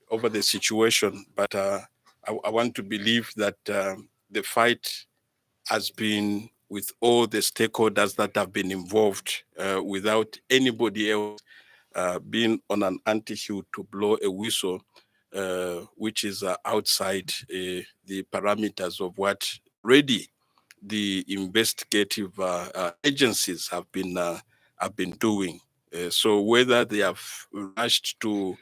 over the situation. But I want to believe that the fight has been with all the stakeholders that have been involved without anybody else being on an ante-hill to blow a whistle, which is outside the parameters of what already the investigative agencies have been doing. So whether they have rushed to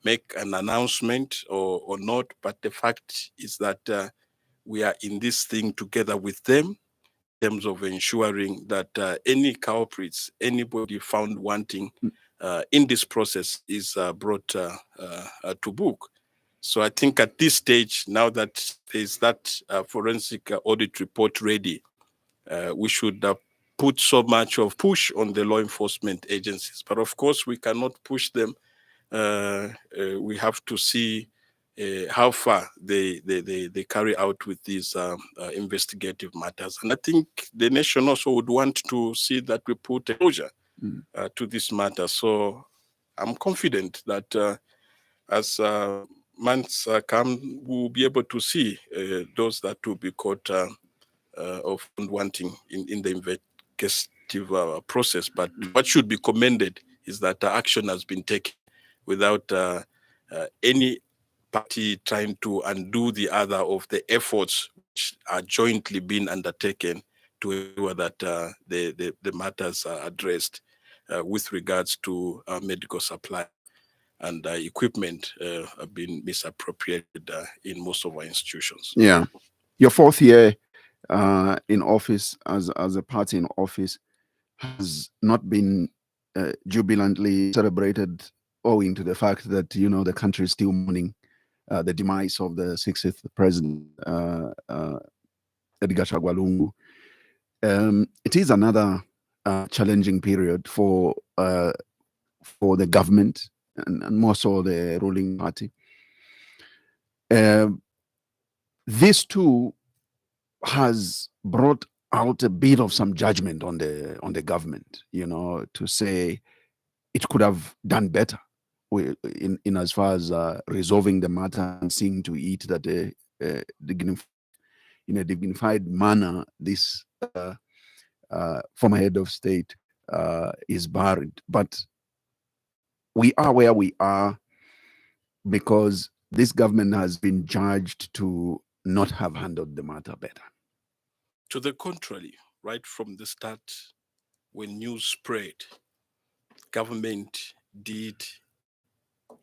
make an announcement or not, but the fact is that we are in this thing together with them, in terms of ensuring that any culprits, anybody found wanting in this process is brought to book. So I think at this stage, now that there's that forensic audit report ready, we should put so much of push on the law enforcement agencies. But of course, we cannot push them. We have to see how far they carry out with these investigative matters. And I think the nation also would want to see that we put a closure to this matter. So I'm confident that as months come, we'll be able to see those that will be caught of wanting in the investigative process. But what should be commended is that action has been taken without any party trying to undo the other of the efforts which are jointly being undertaken to ensure that the matters are addressed with regards to medical supply and equipment have been misappropriated in most of our institutions. Yeah. Your fourth year in office as a party in office has not been jubilantly celebrated, owing to the fact that the country is still mourning the demise of the 60th president, Edgar Chagwa Lungu. It is another challenging period for the government and more so the ruling party. This too has brought out a bit of some judgment on the government, to say it could have done better in as far as resolving the matter and seeing to it that in a dignified manner this former head of state is buried. But we are where we are because this government has been judged to not have handled the matter better. To the contrary, right from the start, when news spread, government did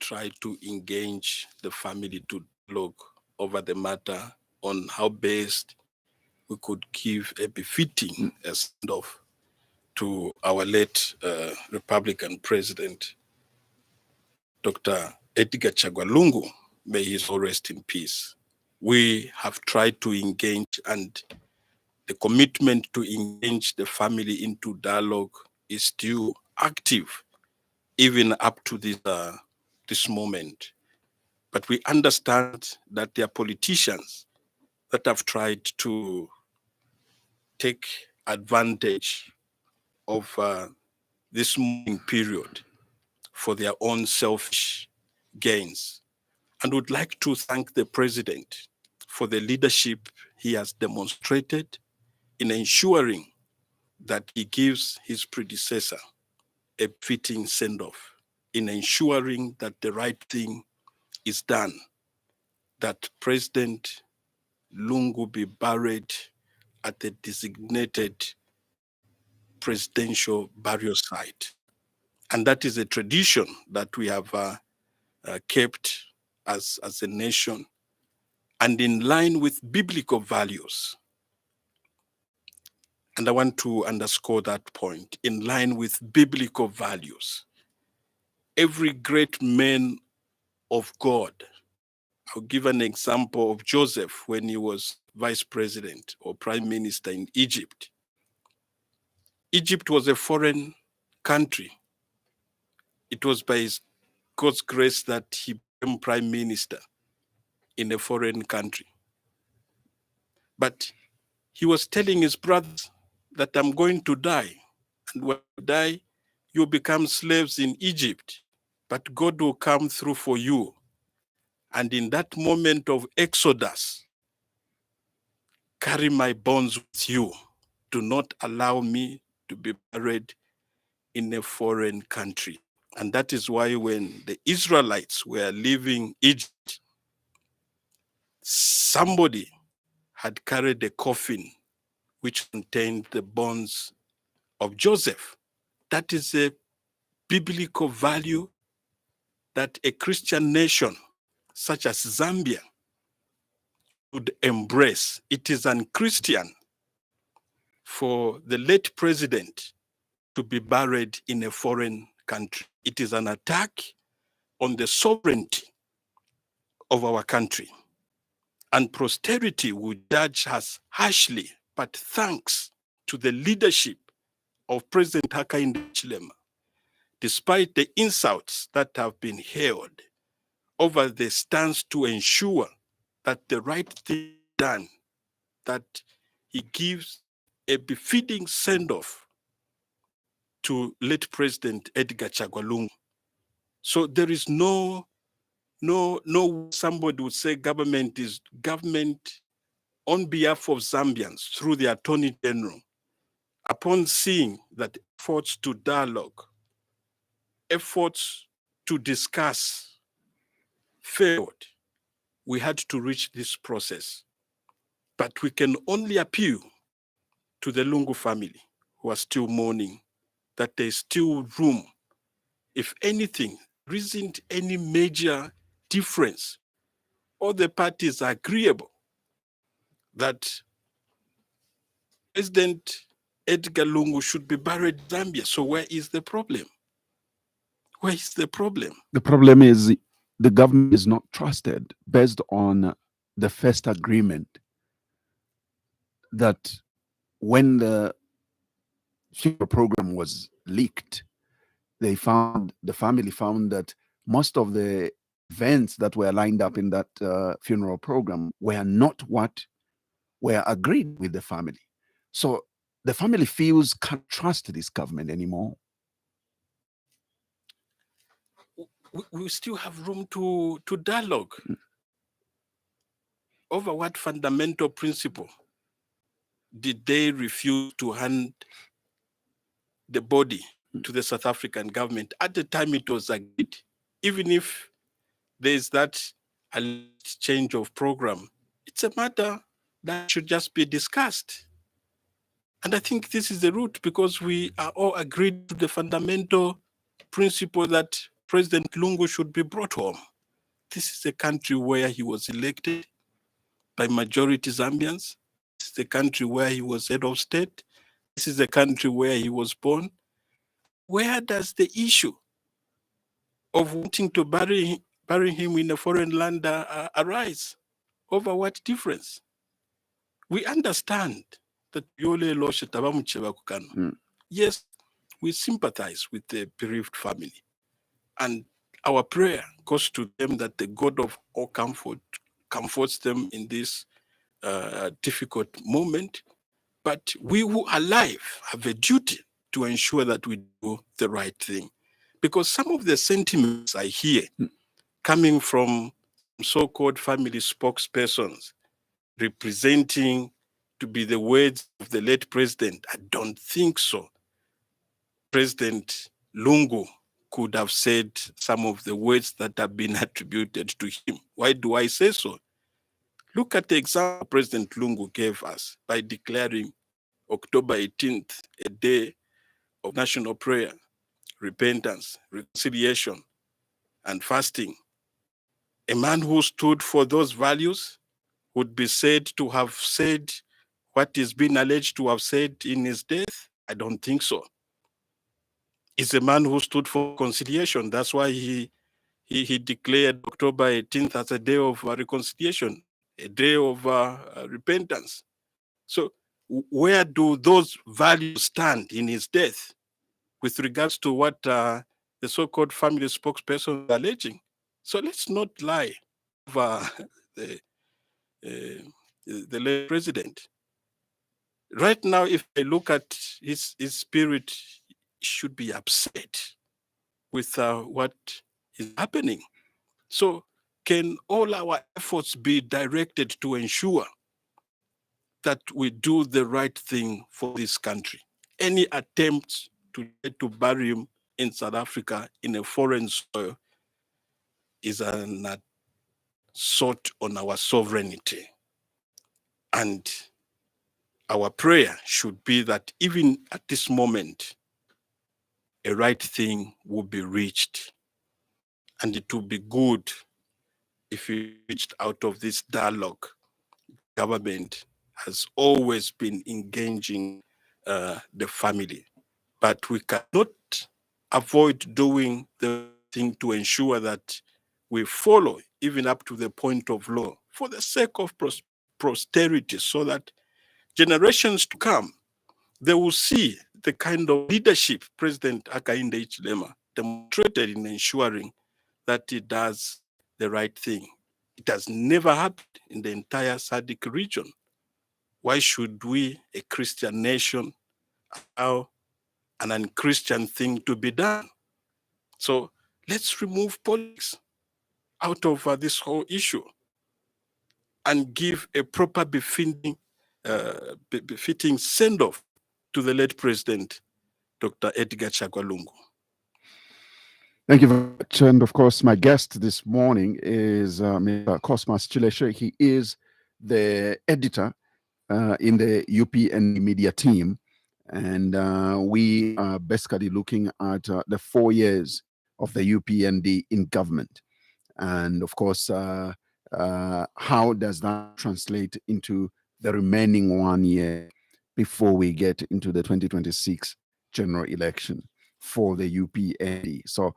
try to engage the family to dialogue over the matter on how best we could give a befitting send-off to our late Republican president, Dr. Edgar Chagwa Lungu. May his soul rest in peace. We have tried to engage, and the commitment to engage the family into dialogue is still active, even up to this moment. But we understand that there are politicians that have tried to take advantage of this mourning period for their own selfish gains. And would like to thank the president for the leadership he has demonstrated in ensuring that he gives his predecessor a fitting send-off, in ensuring that the right thing is done, that President Lungu be buried at the designated presidential burial site. And that is a tradition that we have kept as a nation, and in line with biblical values. And I want to underscore that point, in line with biblical values. Every great man of God, I'll give an example of Joseph when he was vice president or prime minister in Egypt. Egypt was a foreign country. It was by God's grace that he became prime minister in a foreign country. But he was telling his brothers that I'm going to die. And when you die, you become slaves in Egypt. But God will come through for you. And in that moment of exodus, carry my bones with you. Do not allow me to be buried in a foreign country. And that is why when the Israelites were leaving Egypt, somebody had carried a coffin which contained the bones of Joseph. That is a biblical value that a Christian nation such as Zambia would embrace. It is unchristian for the late president to be buried in a foreign country. It is an attack on the sovereignty of our country. And posterity would judge us harshly, but thanks to the leadership of President Hakainde Hichilema, despite the insults that have been hurled over the stance to ensure that the right thing is done, that he gives a befitting send-off to late President Edgar Chagwa Lungu. So there is no somebody would say government is government on behalf of Zambians through the Attorney General. Upon seeing that efforts to dialogue, efforts to discuss failed, we had to reach this process. But we can only appeal to the Lungu family who are still mourning that there's still room. If anything, there isn't any major difference. All the parties are agreeable that President Edgar Lungu should be buried in Zambia. So where is the problem? Where is the problem? The problem is the government is not trusted based on the first agreement that when the funeral program was leaked, the family found that most of the events that were lined up in that funeral program were not what were agreed with the family. So the family feels can't trust this government anymore. We still have room to dialogue over what fundamental principle did they refuse to hand the body to the South African government. At the time it was agreed, even if there's that a change of program. It's a matter that should just be discussed. And I think this is the route, because we are all agreed to the fundamental principle that President Lungu should be brought home. This is a country where he was elected by majority Zambians. This is the country where he was head of state. This is the country where he was born. Where does the issue of wanting to bury him in a foreign land arise? Over what difference? We understand that Yole Loshe Tabamucheva Kukano. Yes, we sympathize with the bereaved family. And our prayer goes to them that the God of all comfort comforts them in this difficult moment. But we who are alive have a duty to ensure that we do the right thing. Because some of the sentiments I hear coming from so-called family spokespersons representing to be the words of the late president, I don't think so. President Lungu could have said some of the words that have been attributed to him. Why do I say so? Look at the example President Lungu gave us by declaring October 18th a day of national prayer, repentance, reconciliation, and fasting. A man who stood for those values would be said to have said what is being alleged to have said in his death? I don't think so. He's a man who stood for reconciliation. That's why he declared October 18th as a day of reconciliation, a day of repentance. So where do those values stand in his death with regards to what the so-called family spokesperson are alleging? So let's not lie over the late president. Right now, if I look at his spirit, he should be upset with what is happening. So can all our efforts be directed to ensure that we do the right thing for this country? Any attempt to bury him in South Africa in a foreign soil is an assault on our sovereignty. And our prayer should be that even at this moment, a right thing will be reached. And it will be good if we reached out of this dialogue. Government has always been engaging the family, but we cannot avoid doing the thing to ensure that we follow even up to the point of law for the sake of posterity, so that generations to come, they will see the kind of leadership President Hakainde Hichilema demonstrated in ensuring that he does the right thing. It has never happened in the entire SADC region. Why should we, a Christian nation, allow an unchristian thing to be done? So let's remove politics out of this whole issue and give a proper befitting send-off to the late president, Dr. Edgar Chagwa Lungu. Thank you very much. And of course, my guest this morning is Mr. Cosmas Chileshe. He is the editor in the UPND media team. And we are basically looking at the 4 years of the UPND in government. And of course, how does that translate into the remaining 1 year before we get into the 2026 general election for the UPND? So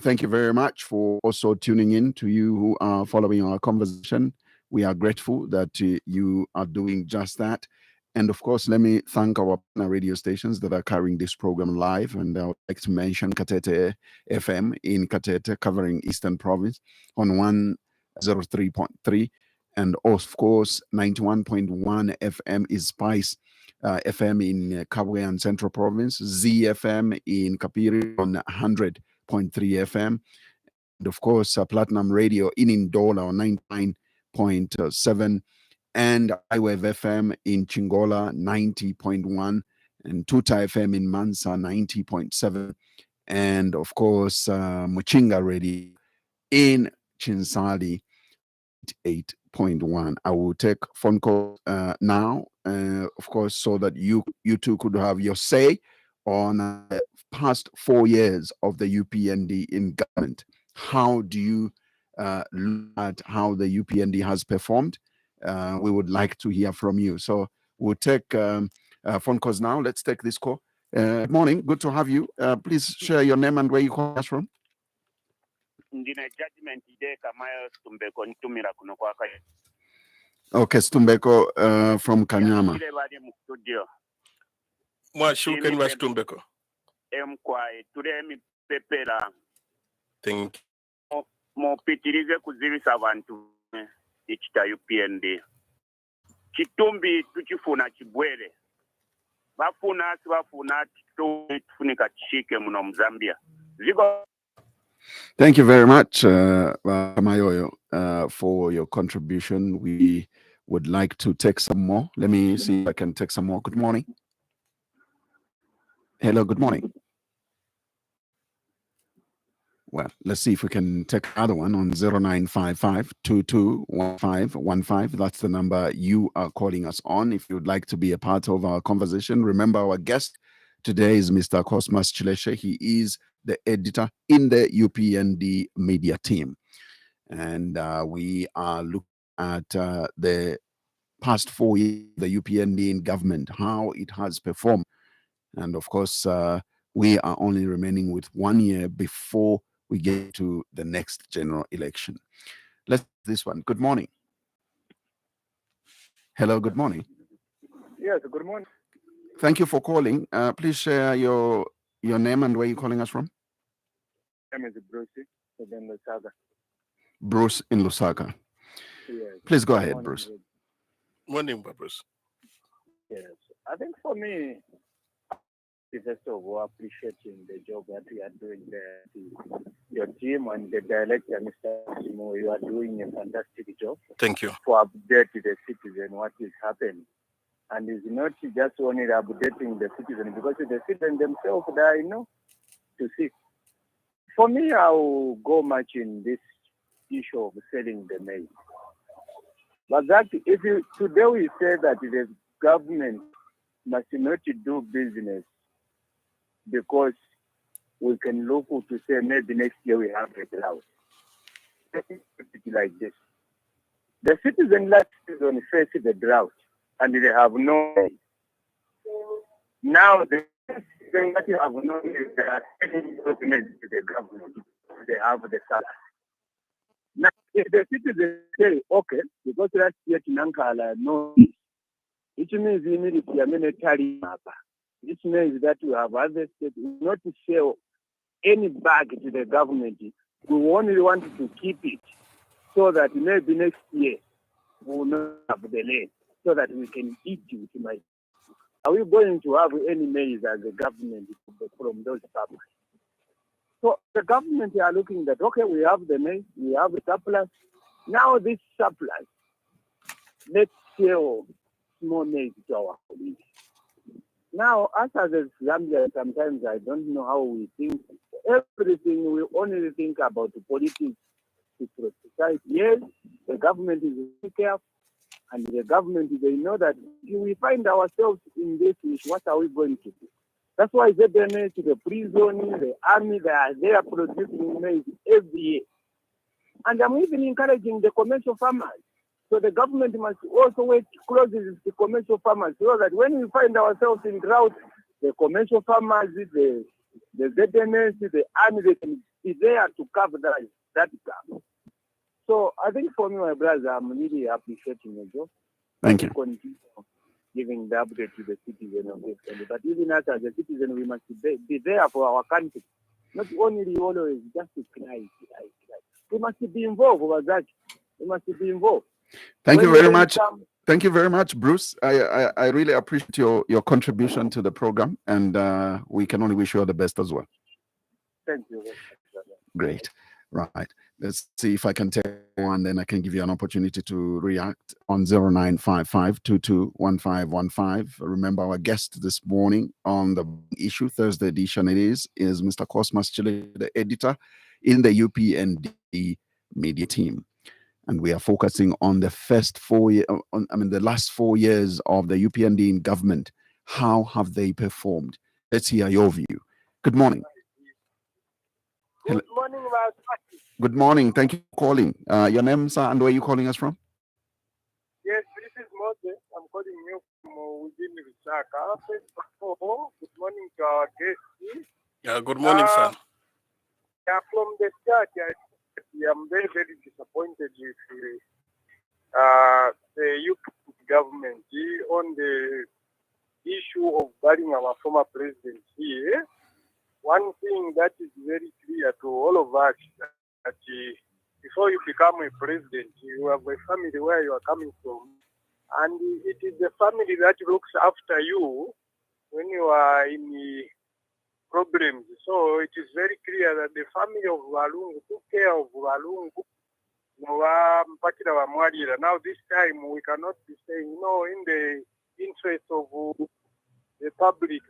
thank you very much for also tuning in. To you who are following our conversation, we are grateful that you are doing just that. And of course, let me thank our partner radio stations that are carrying this program live. And I would like to mention Katete FM in Katete, covering Eastern Province on 103.3. And of course, 91.1 FM is Spice FM in Kabwe and Central Province, ZFM in Kapiri on 100.3 FM. And of course, Platinum Radio in Ndola on 99.7, and iWave FM in Chingola 90.1, and Tuta FM in Mansa 90.7, and of course Muchinga Radio in Chinsali 8.1. I will take phone call now, of course, so that you two could have your say on past 4 years of the UPND in government. How do you look at how the UPND has performed? We would like to hear from you. So we'll take phone calls now. Let's take this call. Good morning. Good to have you. Please share your name and where you call us from. Okay, Stumbeko from Kanyama. Mwashuken wa Stumbeko. Thank you. Mupitirize kuzivisa abantu ichita UPND. Chitumbi tuchifuna chibwere. Bafuna tufunika chishike muno Mzambia. Thank you very much, Mayoyo, for your contribution. We would like to take some more. Let me see if I can take some more. Good morning. Hello, good morning. Well, let's see if we can take another one on 0955-221515. That's the number you are calling us on. If you would like to be a part of our conversation, remember our guest today is Mr. Cosmas Chileshe. He is the editor in the UPND media team. And we are looking at the past 4 years of the UPND in government, how it has performed. And of course, we are only remaining with 1 year before we get to the next general election. Let's this one. Good morning. Hello, good morning. Yes, good morning. Thank you for calling. Please share your name and where you're calling us from. My name is Bruce in Lusaka. Bruce in Lusaka. Yes. Please go ahead, Bruce. Morning, Bruce. Yes. I think for me, first of all, appreciating the job that we are doing there. Your team and the director, Mr. Simo, you are doing a fantastic job. Thank you. For updating the citizen what is happening. And it's not just only updating the citizen, because the citizen themselves, they are, to see. For me, I will go much in this issue of selling the maize. But that, today we say that the government must not do business because we can look to say maybe next year we have a drought. Like this. The citizen last season faced the drought and they have no maize. Now the citizen that have no maize, they are sending documents to the government. They have the salary. Now, if the citizens say, okay, because last year Nankala no, it means immediately This means that we have harvested, not to sell any bag to the government. We only want to keep it so that maybe next year we will not have the land, so that we can eat it. Are we going to have any maize as a government from those farmers? So the government are looking that, okay, we have the maize, we have the surplus. Now this surplus, let's sell small maize to our community. Now, us as a Zambia, sometimes I don't know how we think. Everything, we only think about the politics to society. Yes, the government is very careful, and the government, they know that if we find ourselves in this issue, what are we going to do? That's why the maize, the prison, the army, they are producing maize every year. And I'm even encouraging the commercial farmers. So the government must also work closely with the commercial farmers so that when we find ourselves in drought, the commercial farmers, the ZMS, the army, they can be there to cover that gap. So I think for me, my brother, I'm really appreciating your job. Thank you. Continue giving the update to the citizen of this country. But even us as a citizen, we must be there for our country. Not only always just to cry. We must be involved over that. We must be involved. Thank you very much. Thank you very much, Bruce. I really appreciate your contribution to the program, and we can only wish you all the best as well. Thank you. Great. Right. Let's see if I can take one, then I can give you an opportunity to react on 0955-221515. Remember, our guest this morning on the issue, Thursday edition, is Mr. Cosmas Chileshe, the editor in the UPND media team. And we are focusing on the first 4 year, the last 4 years of the UPND in government. How have they performed? Let's hear your view. Good morning. Good morning, Apathy. Good morning. Thank you for calling. Your name, sir, and where are you calling us from? Yes, this is Moses. I'm calling you from within Lusaka. First of all, good morning to our guests. Good morning, sir. Yeah, from the start, I'm very, very disappointed with the UK government on the issue of burying our former president here. One thing that is very clear to all of us that before you become a president, you have a family where you are coming from, and it is the family that looks after you when you are in problems. So it is very clear that the family of Walungu took care of Walungu. Now this time we cannot be saying no in the interest of the public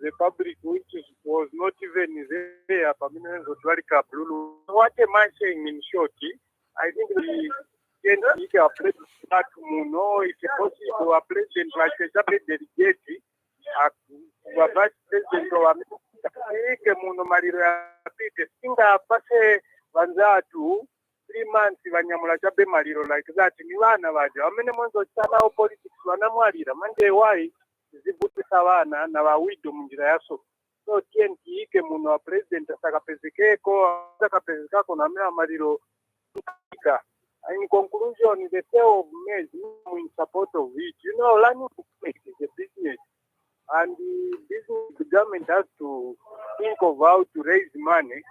which was not even there. What am I saying in short? I think the if possible, a president like a delegate, a vice president or singa pase vanzatu 3 months vanyamula chabe maliro like that ni vana vaja vamene mwanzo chanawo politics vanamwalira manje why zibutisa vana na vawido munjira yaso so tiike muno wa president asakapezekeko asakapezekako na mea maliro. In conclusion, the sale of maize, I'm in support of it. Learning to make is a business. And the government has to think of how to raise money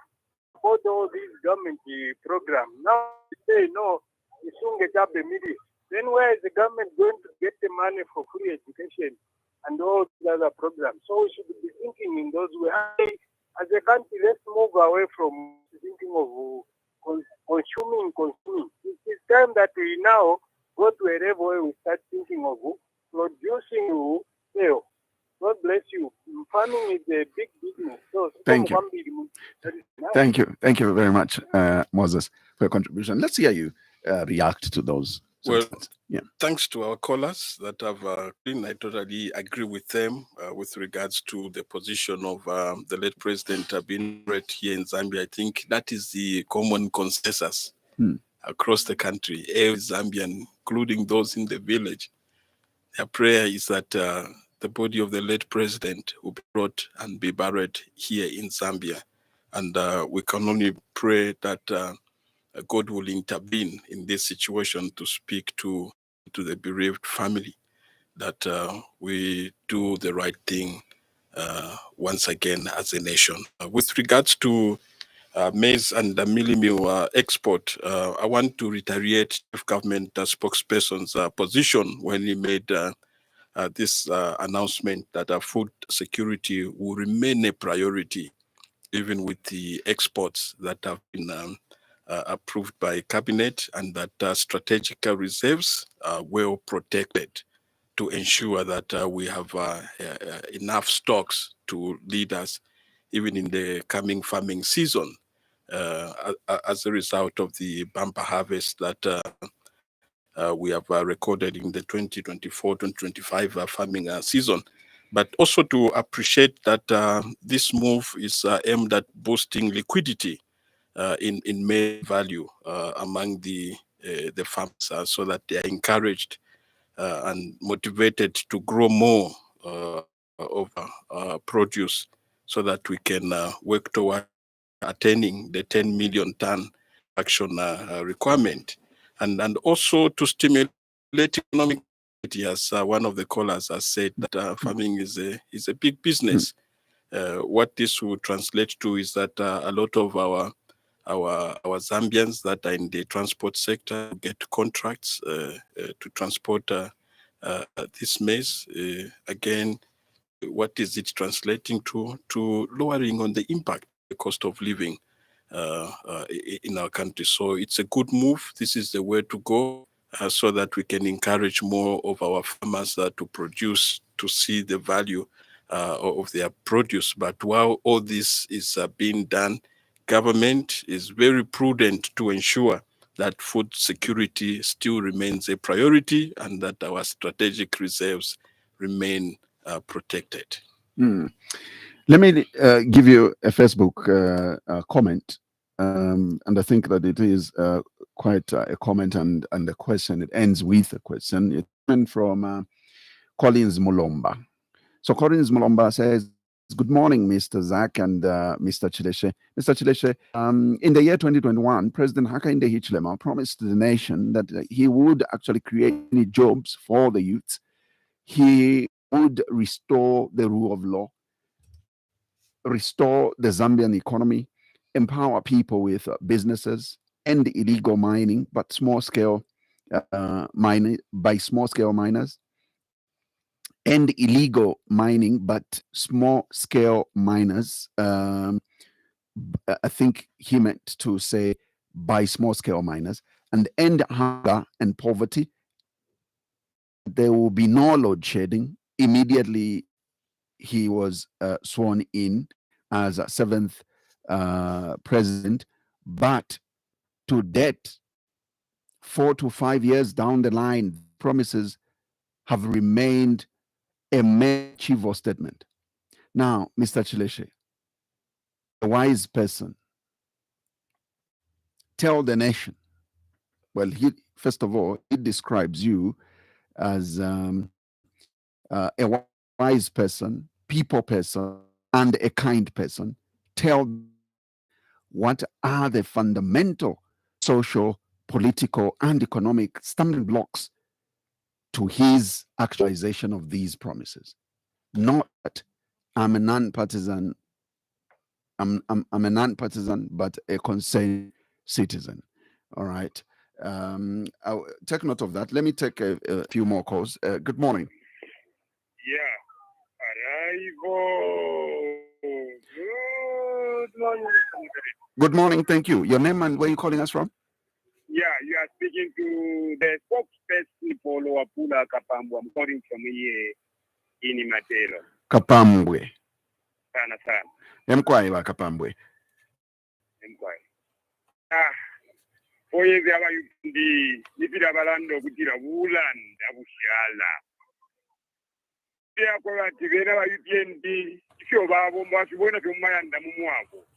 for all these government programs. Now they say, no, you soon get up the middle. Then where is the government going to get the money for free education and all the other programs? So we should be thinking in those ways. As a country, let's move away from thinking of consuming. It's time that we now go to a level where we start thinking of producing sale. God bless you. Farming is a big business. So Thank you. Thank you very much, Moses, for your contribution. Let's hear you react to those. Well, thanks to our callers that have been. I totally agree with them with regards to the position of the late president being read here in Zambia. I think that is the common consensus across the country. Every Zambian, including those in the village, their prayer is that the body of the late president will be brought and be buried here in Zambia. And we can only pray that God will intervene in this situation to speak to the bereaved family, that we do the right thing once again as a nation. With regards to maize and the mealie meal export, I want to reiterate the government spokesperson's position when he made this announcement that food security will remain a priority, even with the exports that have been approved by cabinet, and that strategic reserves are well protected to ensure that we have enough stocks to lead us even in the coming farming season as a result of the bumper harvest that we have recorded in the 2024-2025 farming season. But also to appreciate that this move is aimed at boosting liquidity in maize value among the farmers, so that they are encouraged and motivated to grow more of produce, so that we can work toward attaining the 10 million ton action requirement, and also to stimulate economic activity, as one of the callers has said, that farming is a big business. What this will translate to is that a lot of our Zambians that are in the transport sector get contracts to transport this maize. Again, what is it translating to? To lowering on the impact, the cost of living in our country. So it's a good move. This is the way to go, so that we can encourage more of our farmers to produce, to see the value of their produce. But while all this is being done, government is very prudent to ensure that food security still remains a priority and that our strategic reserves remain protected. Let me give you a Facebook comment, and I think that it is quite a comment and a question. It ends with a question. It's coming from Collins Mulomba. So Collins Mulomba says, "Good morning, Mr. Zach and Mr. Chileshe. Mr. Chileshe, in the year 2021, President Hakainde Hichilema promised the nation that he would actually create any jobs for the youth. He would restore the rule of law, restore the Zambian economy, empower people with businesses, end illegal mining, but small-scale mining by small-scale miners, end illegal mining, but small-scale miners. I think he meant to say by small-scale miners, and end hunger and poverty. There will be no load shedding." Immediately, he was sworn in as a seventh president, but to date, 4 to 5 years down the line, promises have remained a mere chivo statement. Now, Mr. Chileshe, a wise person, tell the nation. Well, first of all, he describes you as a wise person, people person, and a kind person. Tell what are the fundamental social, political, and economic stumbling blocks to his actualization of these promises. Not that I'm a non-partisan, I'm a non-partisan, but a concerned citizen. All right. I'll take note of that. Let me take a few more calls. Good morning. Yeah. Arrival. Good morning. Good morning. Thank you. Your name and where are you calling us from? Yeah, you are speaking to the spokesperson for Loapula Kapambu. I'm calling from here in Matelo. Kapambwe. Sana sana. Emkwaiba Kapambwe. Emkwai. Oyeze UPND nipira balando kutira bulanda bushala. Pia kwa tivena UPND sio babo mbasibona tumayanda mumwako.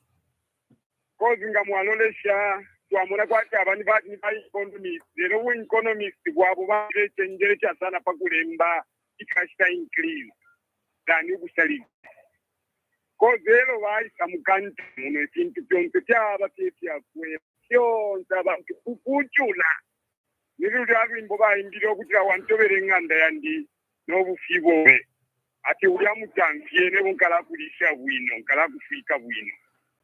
Kozi ngamwalolesha twamuna kwati abandi bati ni economist. Lero economist gwabo bale chenjere cha sana pakulemba ikashita increase. Dani busali. Kozelo vaisa mukante muno ekintu kyonse kyaba kyekyakwera kyonse abantu kukuchula nirudi abimbo bayimbire okutira wantobere enganda yandi n'obufibobe ati ulya mutanfye ne bunkala kulisha bwino nkala kufika bwino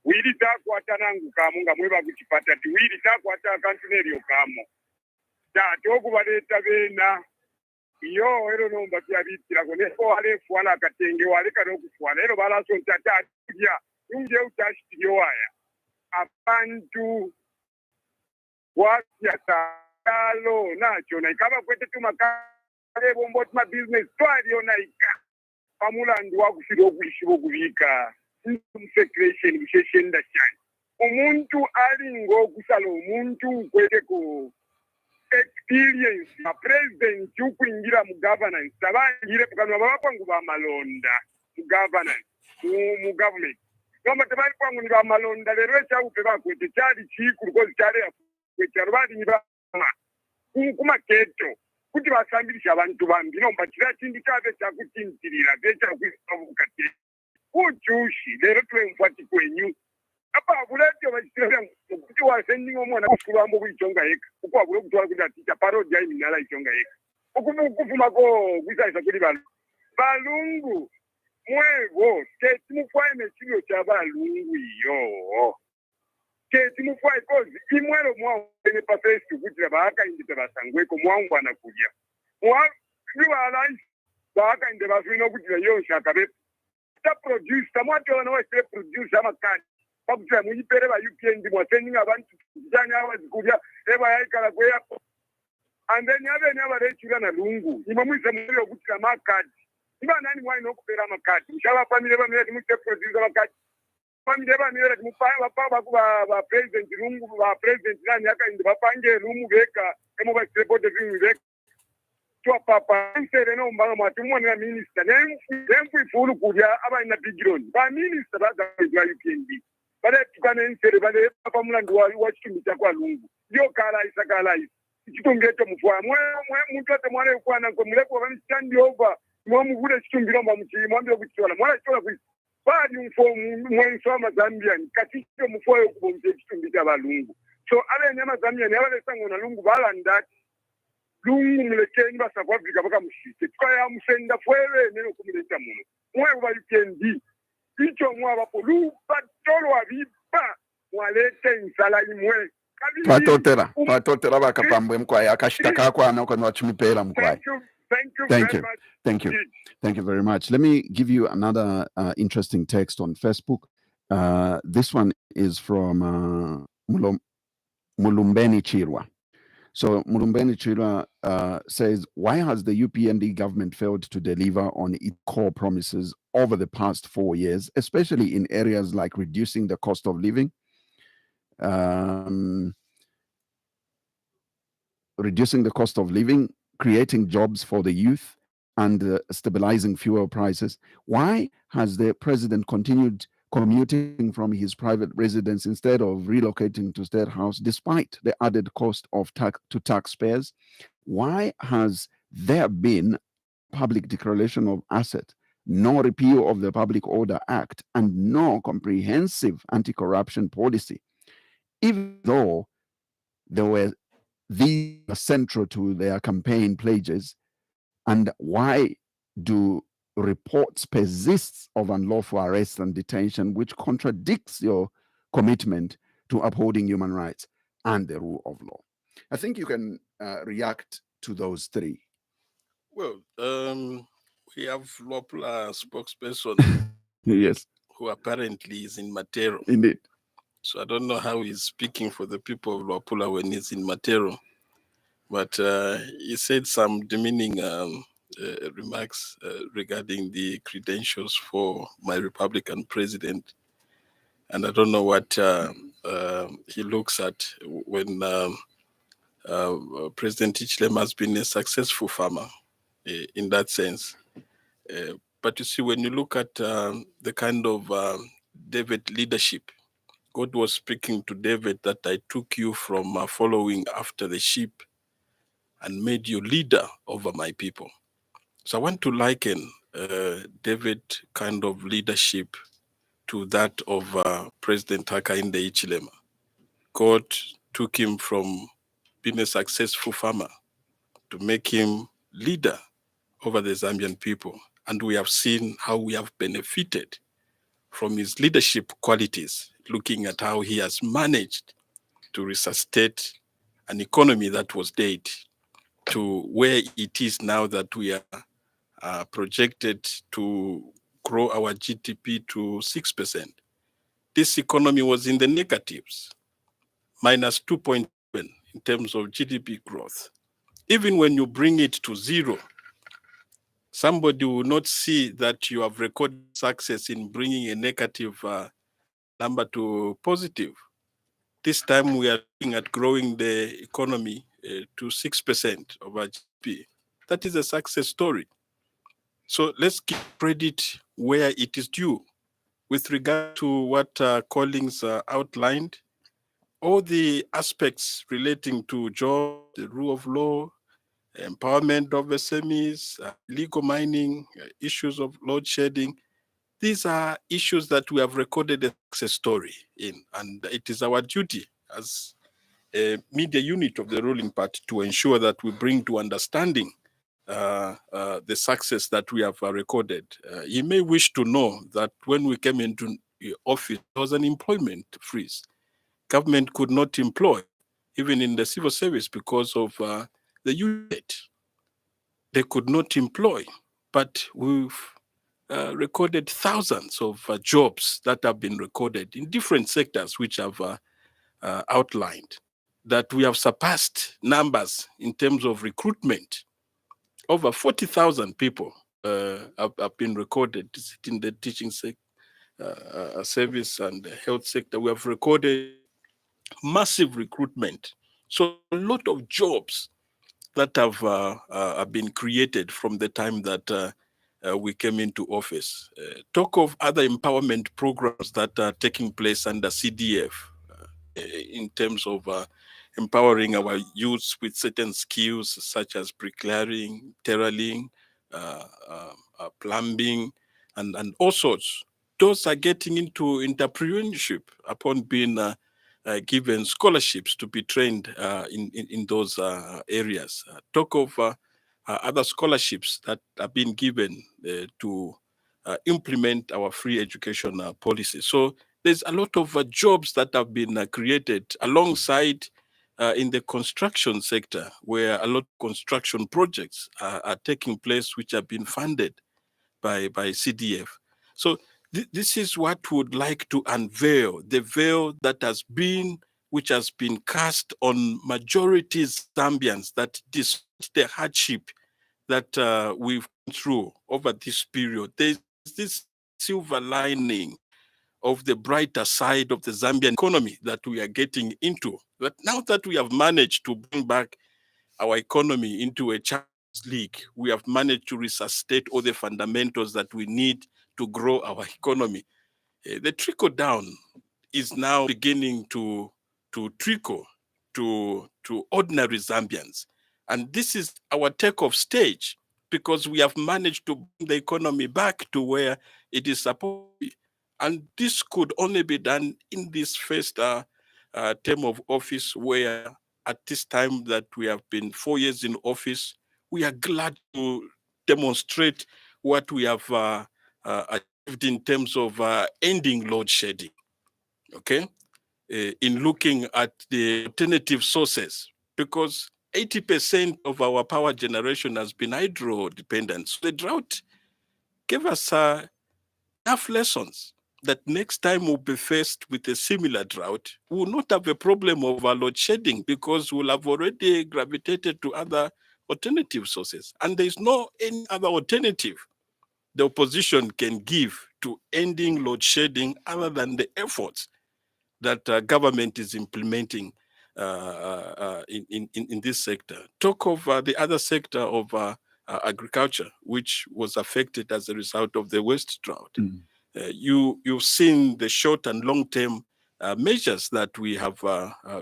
wili takwata nangu kamo nga mweba kukipata ti wili takwata akantu neryo kamo tati okubaleta bena iyo ero nomba kyabitira ko neko alefu wala katenge wale kano kufwana ero balaso ntata ya unje utashitiyo waya abantu wasyatalo nacho na ikaba kwete tumakale bombo tuma business twaliyo na ika pamulandu wakushira okwishibo kubika secretion bisheshenda cyane umuntu ali ngo kusala umuntu kwete ko experience na president ukwingira mu governance abangire kukanwa babakwangu ba malonda mu governance mu government kama tabari kwangu ni ba malonda lero ekyaupe bakwete cyali chiku because cyali kwete bali ni ba kuma keto kuti basambirisha abantu bambi nomba kira kindi kyabe cyakutintirira becha kwisabukate uchushi lero twemfati kwenyu apa bulete bachira kuti wasending omwana kufulambo kuichonga yeka ukwa bule kutwala kuti aticha parodi ya minala ichonga yeka ukufuma ko kwisaisa kuli balungu mwevo keti mufwaye mechiro cha balungu iyo keti mufwaye kozi imwelo mwawene pa Facebook kuti baakaindita basangweko mwangwana kulya mwa baakainde bafino kuti yosha kabe ta producer mwatona wa producer amakani pakutira munyipere ba UPND mwaseninga abantu kujanya abazikulia eba yaikala kweya and then yabe ne abarechira na lungu imamwisa muri okutira makadi iba nani mwaino okupera makadi mshaba family ba mwe mutse producer makadi vandevanera vapa president lungu va president nani akaindi vapange lumu veka emovasirepote vinhu veka twapapa nsere nombanga mwati mwana minister nemfu ifulu kudya abaina bigironi va minister vaza UPND vale tukane nsere vale papa mulandu wa chitumbi chakwa lungu yo kala isa chitungeto mufwa mwe muntu ate mwana yokwana ko muleko vani stand over mwamuvude chitumbi lomba muchi mwambie kuchiona mwana chiona kuisi bali mwenso amazambian katito mufoyo kubomje chitumbi cha balungu so ale nyama zambian yabale sango na lungu balanda lungu mulekeni basa kwa Afrika baka mushite tukaya musenda fwewe neno kumuleta muno mwe ba UPND icho mwa bapo lu patolo abipa mwalete insala imwe patotera bakapambwe mkwaya akashitaka kwana kwa wachimupera mkwaya. Thank you very much. Let me give you another interesting text on Facebook. This one is from Mulumbeni Chirwa. So Mulumbeni Chirwa says, why has the UPND government failed to deliver on its core promises over the past 4 years, especially in areas like reducing the cost of living, creating jobs for the youth, and stabilizing fuel prices? Why has the president continued commuting from his private residence instead of relocating to State House despite the added cost of to taxpayers? Why has there been public declaration of asset, no repeal of the Public Order Act, and no comprehensive anti-corruption policy, even though these are central to their campaign pledges? And why do reports persist of unlawful arrest and detention, which contradicts your commitment to upholding human rights and the rule of law? I think you can react to those three. Well, we have Lopula spokesperson yes, who apparently is in Matero. Indeed. So I don't know how he's speaking for the people of Lopula when he's in Matero. But he said some demeaning remarks regarding the credentials for my Republican president. And I don't know what he looks at when President Chileshe has been a successful farmer in that sense. But you see, when you look at the kind of David leadership, God was speaking to David that I took you from following after the sheep and made you leader over my people. So I want to liken David kind of leadership to that of President Hakainde Hichilema. God took him from being a successful farmer to make him leader over the Zambian people. And we have seen how we have benefited from his leadership qualities, looking at how he has managed to resuscitate an economy that was dead to where it is now, that we are projected to grow our GDP to 6%. This economy was in the negatives, minus 2.7 in terms of GDP growth. Even when you bring it to zero, somebody will not see that you have recorded success in bringing a negative number to positive. This time we are looking at growing the economy to 6% of our GDP. That is a success story. So let's give credit where it is due. With regard to what Collins outlined, all the aspects relating to jobs, the rule of law, empowerment of SMEs, legal mining, issues of load shedding, these are issues that we have recorded a success story in, and it is our duty as a media unit of the ruling party to ensure that we bring to understanding the success that we have recorded. You may wish to know that when we came into office, there was an employment freeze. Government could not employ, even in the civil service, because of the unit. They could not employ, but we've recorded thousands of jobs that have been recorded in different sectors, which have outlined that we have surpassed numbers in terms of recruitment. Over 40,000 people have been recorded in the teaching service and the health sector, we have recorded massive recruitment. So a lot of jobs that have been created from the time that we came into office. Talk of other empowerment programs that are taking place under CDF in terms of empowering our youths with certain skills such as bricklaying, tailoring, plumbing, and all sorts. Those are getting into entrepreneurship upon being given scholarships to be trained in those areas. Talk of other scholarships that are being given to implement our free education policy. So there's a lot of jobs that have been created alongside in the construction sector, where a lot of construction projects are taking place, which have been funded by CDF. So this is what we would like to unveil, the veil that has been, which has been cast on majority Zambians, that despite the hardship that we've gone through over this period, there's this silver lining of the brighter side of the Zambian economy that we are getting into. But now that we have managed to bring back our economy into a Champions League, we have managed to resuscitate all the fundamentals that we need to grow our economy. The trickle down is now beginning to trickle to ordinary Zambians. And this is our takeoff stage, because we have managed to bring the economy back to where it is supposed to be. And this could only be done in this first term of office, where at this time that we have been 4 years in office, we are glad to demonstrate what we have achieved in terms of ending load shedding, okay? In looking at the alternative sources, because 80% of our power generation has been hydro dependent. So the drought gave us enough lessons that next time we'll be faced with a similar drought, we will not have a problem of load shedding, because we'll have already gravitated to other alternative sources. And there's no any other alternative the opposition can give to ending load shedding other than the efforts that government is implementing in this sector. Talk of the other sector of agriculture, which was affected as a result of the West drought. You've seen the short and long-term measures that we have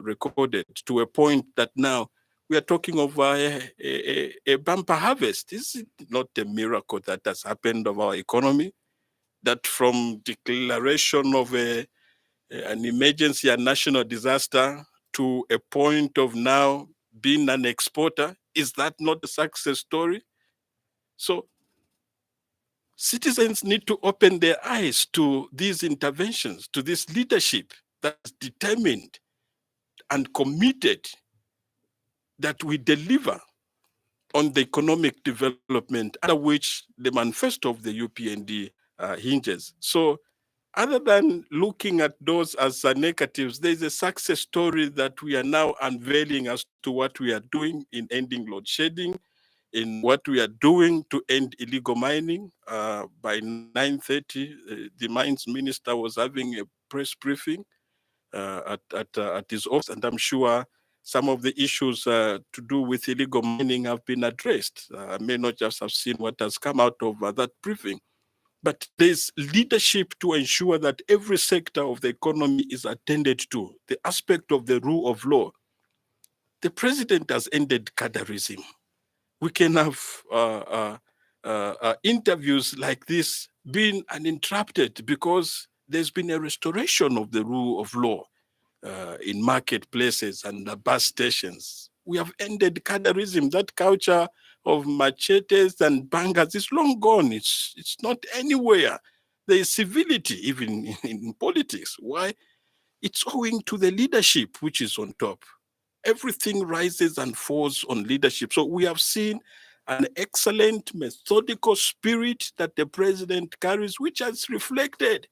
recorded, to a point that now we are talking of a bumper harvest. This is not a miracle that has happened of our economy, that from declaration of an emergency and national disaster to a point of now being an exporter, is that not a success story? So citizens need to open their eyes to these interventions, to this leadership that's determined and committed that we deliver on the economic development, under which the manifesto of the UPND hinges. So other than looking at those as negatives, there's a success story that we are now unveiling as to what we are doing in ending load shedding, in what we are doing to end illegal mining. By 9:30, the mines minister was having a press briefing at his office, and I'm sure some of the issues to do with illegal mining have been addressed. I may not just have seen what has come out of that briefing, but there's leadership to ensure that every sector of the economy is attended to. The aspect of the rule of law. The president has ended cadreism. We can have interviews like this being uninterrupted, because there's been a restoration of the rule of law in marketplaces and bus stations. We have ended cadreism. That culture of machetes and bangers is long gone. It's not anywhere. There is civility even in politics. Why? It's owing to the leadership which is on top. Everything rises and falls on leadership. So we have seen an excellent methodical spirit that the president carries, which has reflected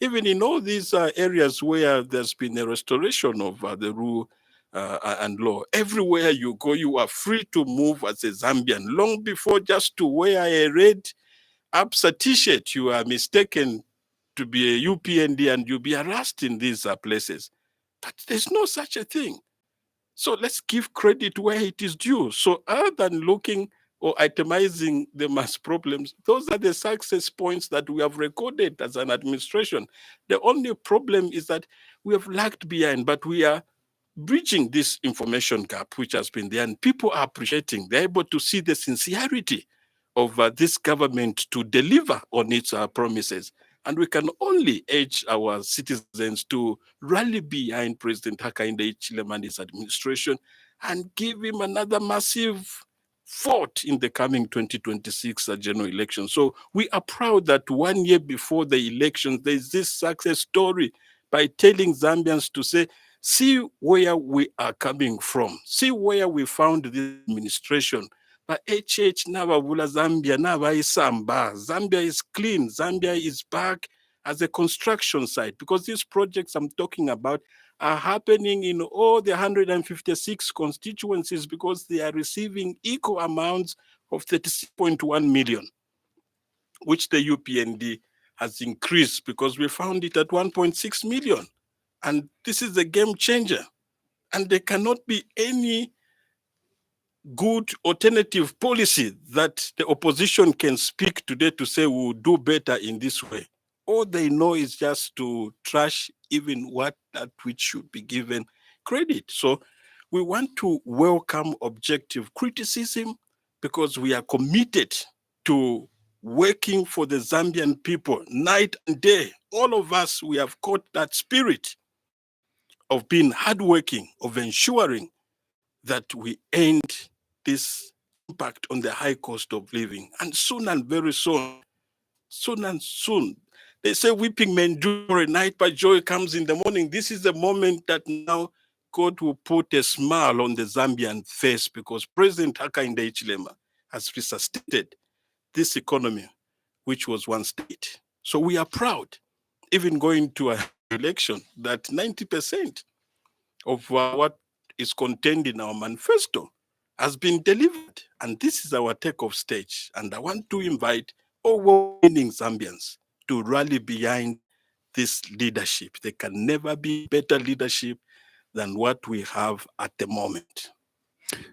even in all these areas where there's been a restoration of the rule and law. Everywhere you go, you are free to move as a Zambian. Long before just to wear a red APSA t-shirt, you are mistaken to be a UPND and you'll be harassed in these places. But there's no such a thing. So let's give credit where it is due. So other than looking or itemizing the mass problems, those are the success points that we have recorded as an administration. The only problem is that we have lagged behind, but we are bridging this information gap which has been there, and people are appreciating. They're able to see the sincerity of this government to deliver on its promises. And we can only urge our citizens to rally behind President Hakainde Hichilema and his administration and give him another massive vote in the coming 2026 general election. So we are proud that 1 year before the elections, there is this success story by telling Zambians to say, see where we are coming from, see where we found this administration. But HH Navavula Zambia, Navaisamba. Zambia is clean. Zambia is back as a construction site, because these projects I'm talking about are happening in all the 156 constituencies, because they are receiving equal amounts of 36.1 million, which the UPND has increased because we found it at 1.6 million. And this is a game changer. And there cannot be any good alternative policy that the opposition can speak today to say we will do better in this way. All they know is just to trash even that which should be given credit. So we want to welcome objective criticism, because we are committed to working for the Zambian people night and day. All of us, we have caught that spirit of being hardworking, of ensuring that we end this impact on the high cost of living. And soon and very soon, they say weeping may endure a night, but joy comes in the morning. This is the moment that now God will put a smile on the Zambian face, because President Hakainde Hichilema has resuscitated this economy, which was once dead. So we are proud, even going to an election, that 90% of what is contained in our manifesto has been delivered. And this is our take-off stage. And I want to invite all well-meaning Zambians to rally behind this leadership. There can never be better leadership than what we have at the moment.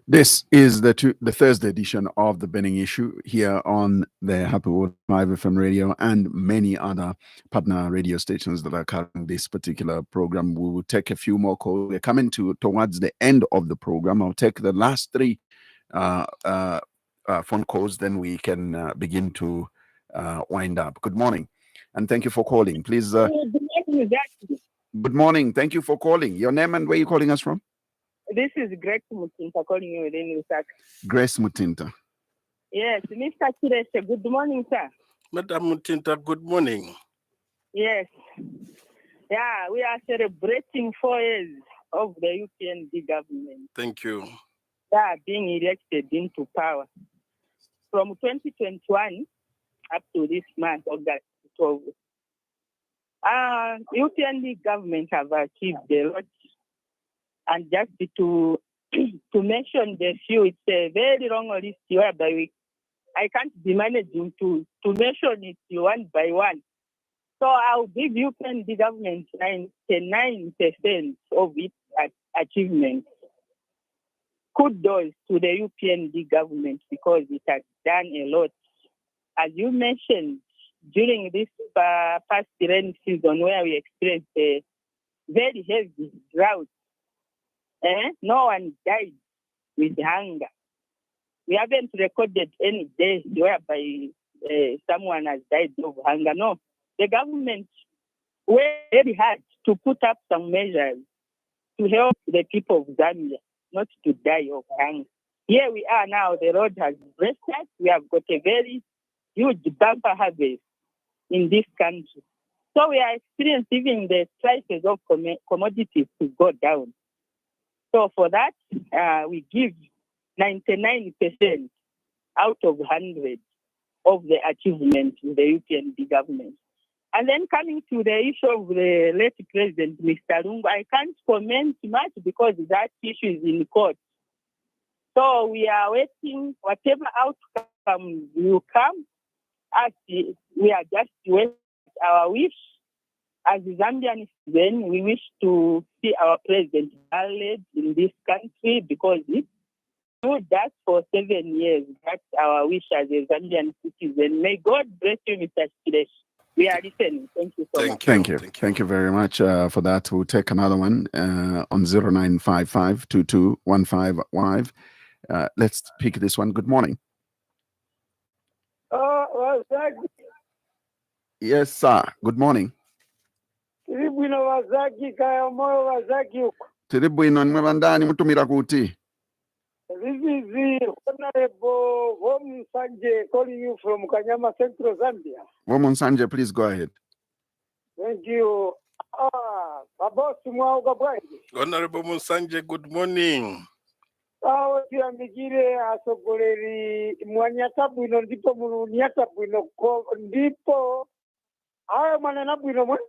This is the Thursday edition of the Burning Issue here on the Happy World 5 FM radio and many other partner radio stations that are carrying this particular program. We will take a few more calls. We're coming towards the end of the program. I'll take the last three phone calls, then we can begin to wind up. Good morning, and thank you for calling. Please. Good morning. Thank you for calling. Your name and where you're calling us from? This is Grace Mutinta calling you within Lusaka. Grace Mutinta. Yes, Mr. Chileshe, good morning, sir. Madam Mutinta, good morning. Yes. Yeah, we are celebrating 4 years of the UPND government. Thank you. Yeah, being elected into power. From 2021 up to this month, August 12. UPND government have achieved a lot. And just to mention the few, it's a very long list whereby I can't be managing to mention it one by one. So I'll give UPND government 99% of its achievements. Kudos to the UPND government, because it has done a lot. As you mentioned, during this past rain season where we experienced a very heavy drought, no one died with hunger. We haven't recorded any days whereby someone has died of hunger. No, the government worked very hard to put up some measures to help the people of Zambia not to die of hunger. Here we are now, the road has rested. We have got a very huge bumper harvest in this country. So we are experiencing even the prices of commodities to go down. So for that, we give 99% out of 100 of the achievements in the UPND government. And then coming to the issue of the late President, Mr. Lungu, I can't comment much because that issue is in court. So we are waiting, whatever outcome will come, we are just waiting our wish. As Zambian citizens, we wish to see our president elected in this country because he do that for 7 years. That's our wish as a Zambian citizen. May God bless you, Mr. Chileshe. We are listening. Thank you so much. Thank you very much for that. We'll take another one on 0955221515. Let's pick this one. Good morning. Yes, sir. Good morning. Tiri bwino nimwe bandani mutumira kuti. This is the Honorable Vom Sanje calling you from Kanyama Central, Zambia. Vom Sanje, please go ahead. Thank you. Honorable Musanje, good morning. Tiambikire asogoleri mwanyata bwino ndipo munyata bwino ndipo haya manena bwino mwe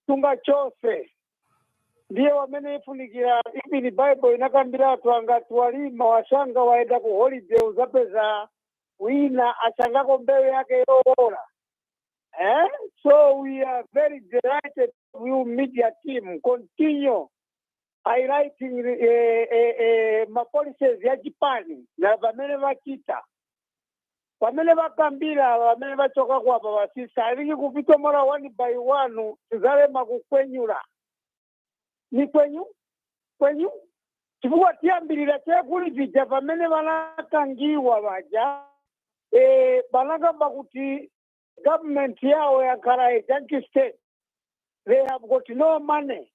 tunga chose ndiye wamene ifunikira ibini Bible inakambira watu angati walima washanga waenda ku holiday uzapeza wina achangako mbewe yake yola. So we are very delighted with media team continue highlighting my policies ya Japan na vamene vakita vamene vakambira vamene vachoka kwapa vasisa aliki kupita mara one by one tizalema kukwenyula ni kwenyu chifukwa tiyambirira chekuli vija vamene vanakangiwa vaja vanakamba kuti government yao yakhala a junkie state. They have got no money.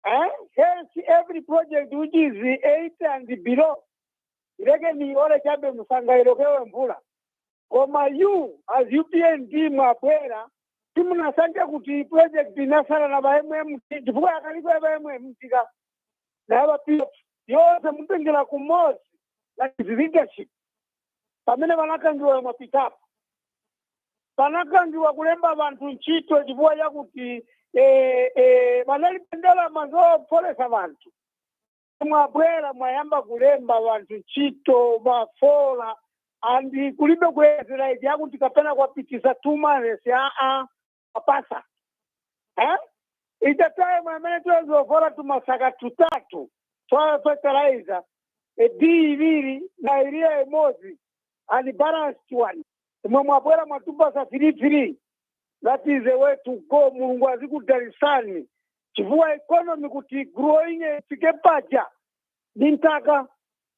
Hence, every project which is 8 and below, ni ore chabe musangairo kewe mvula. Koma you, as UPND mwapwera, timunasanja kuti project inasala na ba-MM, tifuwa yakalikwa ba-MM, na haba pio, yose mutengela kumozi, like his leadership. Pamene wanakangiwa mwapitapo. Panakangiwa kulemba bantu nchito, tifuwa ya kuti, vanalipendela mazo polesa vantu. Mwabwera mwayamba kulemba vantu nchito, mafola, andi kulibe kwezela idi yaku tikapena kwa pitisa 2 months ya apasa. Itataye mwamene tuwezofola tumasaka 3 tuwa fertilizer, D2 na iria emozi, and balanced one. Mwabwera mwatupasa 3. That is the way to go. Mungu azikudarisani. Chivua economy kuti growing tikepacha. Nintaka.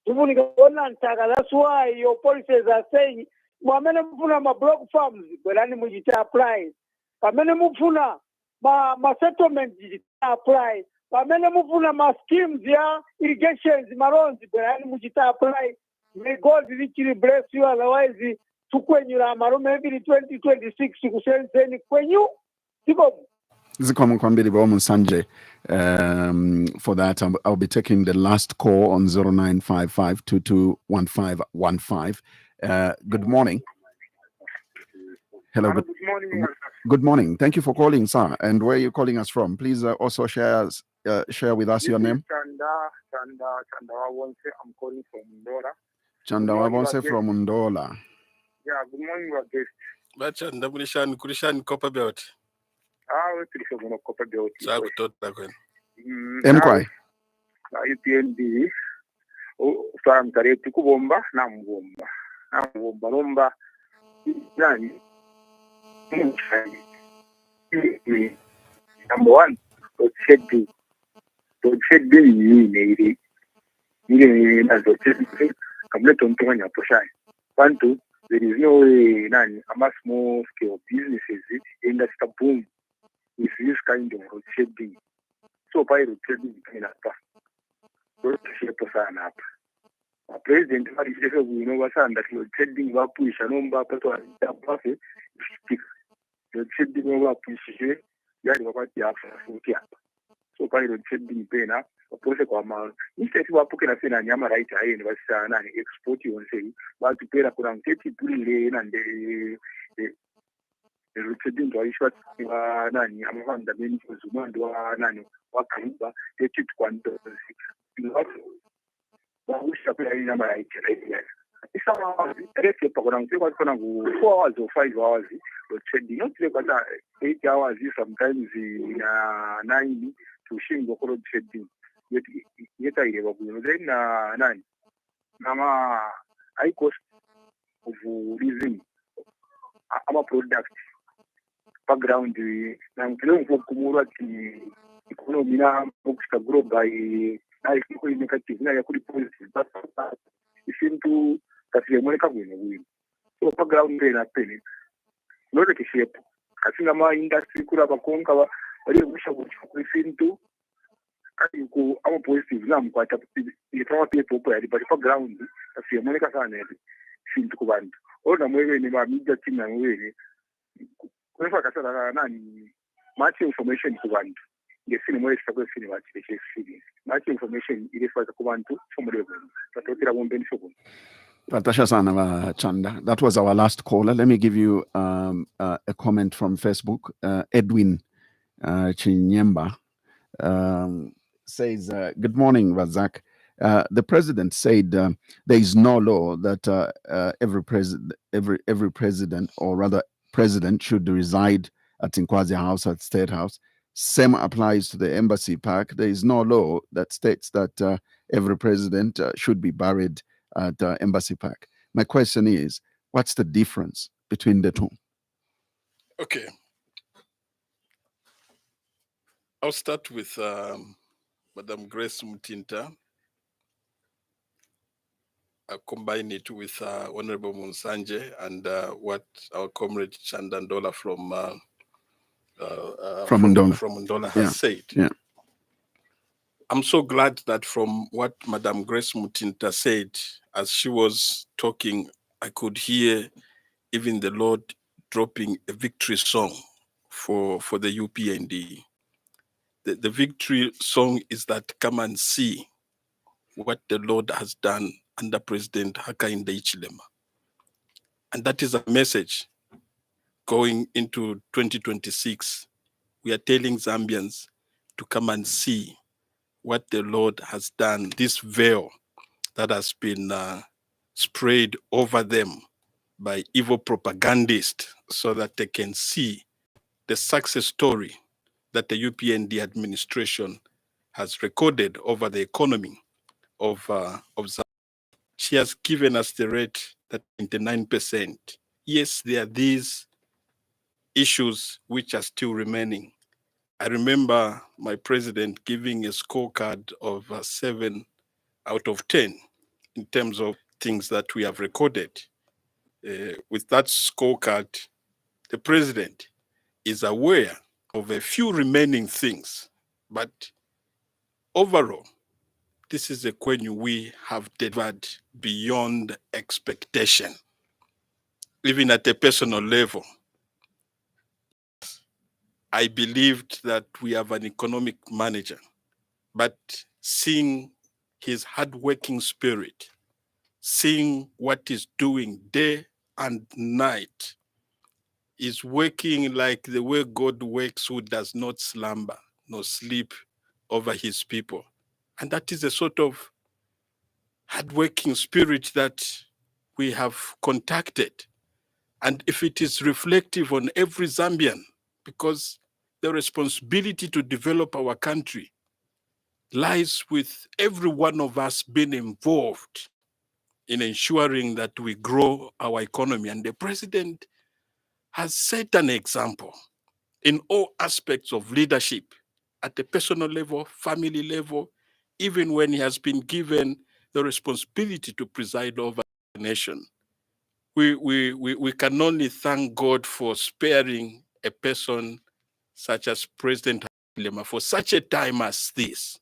Chivu nikaona ntaka. That's why your policies are saying, mwamene mfuna ma block farms, kwelani mujita apply. Mwamene mfuna ma settlements jita apply. Mwamene mfuna ma schemes ya irrigations, maronzi, kwelani mujita apply. May God richly bless you, otherwise, tukwenyula marume every 2026 kusenzeni kwenyu Zikomo kwambiri Vom Sanje. For that, I'll be taking the last call on 0955221515. Good morning. Hello. Good morning. Good morning. Thank you for calling, sir. And where are you calling us from? Please also share with us your name. Chanda Wawonse. I'm calling from Ndola. Chanda Wawonse from Ndola. Yeah, good morning, my guest. Bachanda kulishan copper belt. We tulisha kuno copper belt. Zakutota kwen. Mkwai. UPND. Swara mtare tukubomba na mbomba. Lomba. Nani? Number 1, to shed ni na to shed kamleto mtonganya poshai. 1, 2. There is no way, a small scale businesses in that boom with this kind of road shedding. So, by road shedding, road shedding up. A president, we know that road shedding will push a number of profit. Road shedding over push, you are about the after. So, by road shedding, pena. Opose kwa ma instead wapoke na sena nyama right ayi basa nani export yonse batu pera kuna mteti pulile na nde rutedin to ishwa wa nani amavanda beni kuzumando wa nani wakaiba teti kwanto wa usha pera nyama right isa rete pa kuna mteti kwa 4 hours or 5 hours load shedding. Not like 8 hours, sometimes 9 to shingo load shedding. Yet I have then 9. Nama high cost of using our product background. I'm feeling for Kumurati economy to grow by negative. I could positive, but it seems to that the America will. So background pain at penny. Not like a shape. I think my industry could have a conquer. I didn't wish I would listen to. I go our positive. I'm quite a people, but the background, I see America seem to go on. All the way in my media team and way. Much information to want. The cinema is a cinema. Much information it is for the command to somebody. But I won't be so. Chanda. That was our last caller. Let me give you a comment from Facebook. Edwin Chinyemba says, "Good morning, Razak. The president said there is no law that every president, or rather president, should reside at Nkwazi House, at State House. Same applies to the Embassy Park. There is no law that states that every president should be buried at Embassy Park. My question is, what's the difference between the two?" Okay. I'll start with Madam Grace Mutinta. I'll combine it with Honorable Munsanje and what our comrade Chandandola from Ndola has said. Yeah. I'm so glad that from what Madam Grace Mutinta said, as she was talking, I could hear even the Lord dropping a victory song for the UPND. The victory song is that come and see what the Lord has done under President Hakainde Hichilema. And that is a message going into 2026. We are telling Zambians to come and see what the Lord has done, this veil that has been sprayed over them by evil propagandists, so that they can see the success story that the UPND administration has recorded over the economy of Zambia. She has given us the rate that 99%. Yes, there are these issues which are still remaining. I remember my president giving a scorecard of 7 out of 10 in terms of things that we have recorded. With that scorecard, the president is aware of a few remaining things, but overall, this is a question we have delivered beyond expectation, even at a personal level. I believed that we have an economic manager, but seeing his hardworking spirit, seeing what he's doing day and night, is working like the way God works, who does not slumber nor sleep over his people. And that is a sort of hardworking spirit that we have contacted. And if it is reflective on every Zambian, because the responsibility to develop our country lies with every one of us being involved in ensuring that we grow our economy. And the president has set an example in all aspects of leadership, at the personal level, family level, even when he has been given the responsibility to preside over the nation. We can only thank God for sparing a person such as President Lema for such a time as this.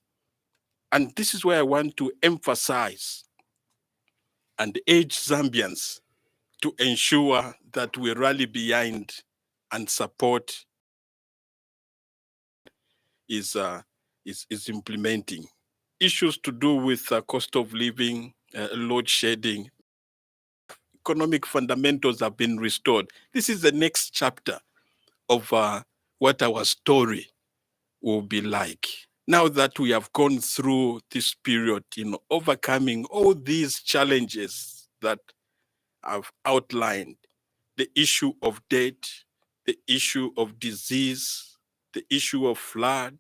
And this is where I want to emphasize and urge Zambians to ensure that we rally behind and support is implementing. Issues to do with cost of living, load shedding, economic fundamentals have been restored. This is the next chapter of what our story will be like. Now that we have gone through this period in overcoming all these challenges that I've outlined, the issue of debt, the issue of disease, the issue of flood,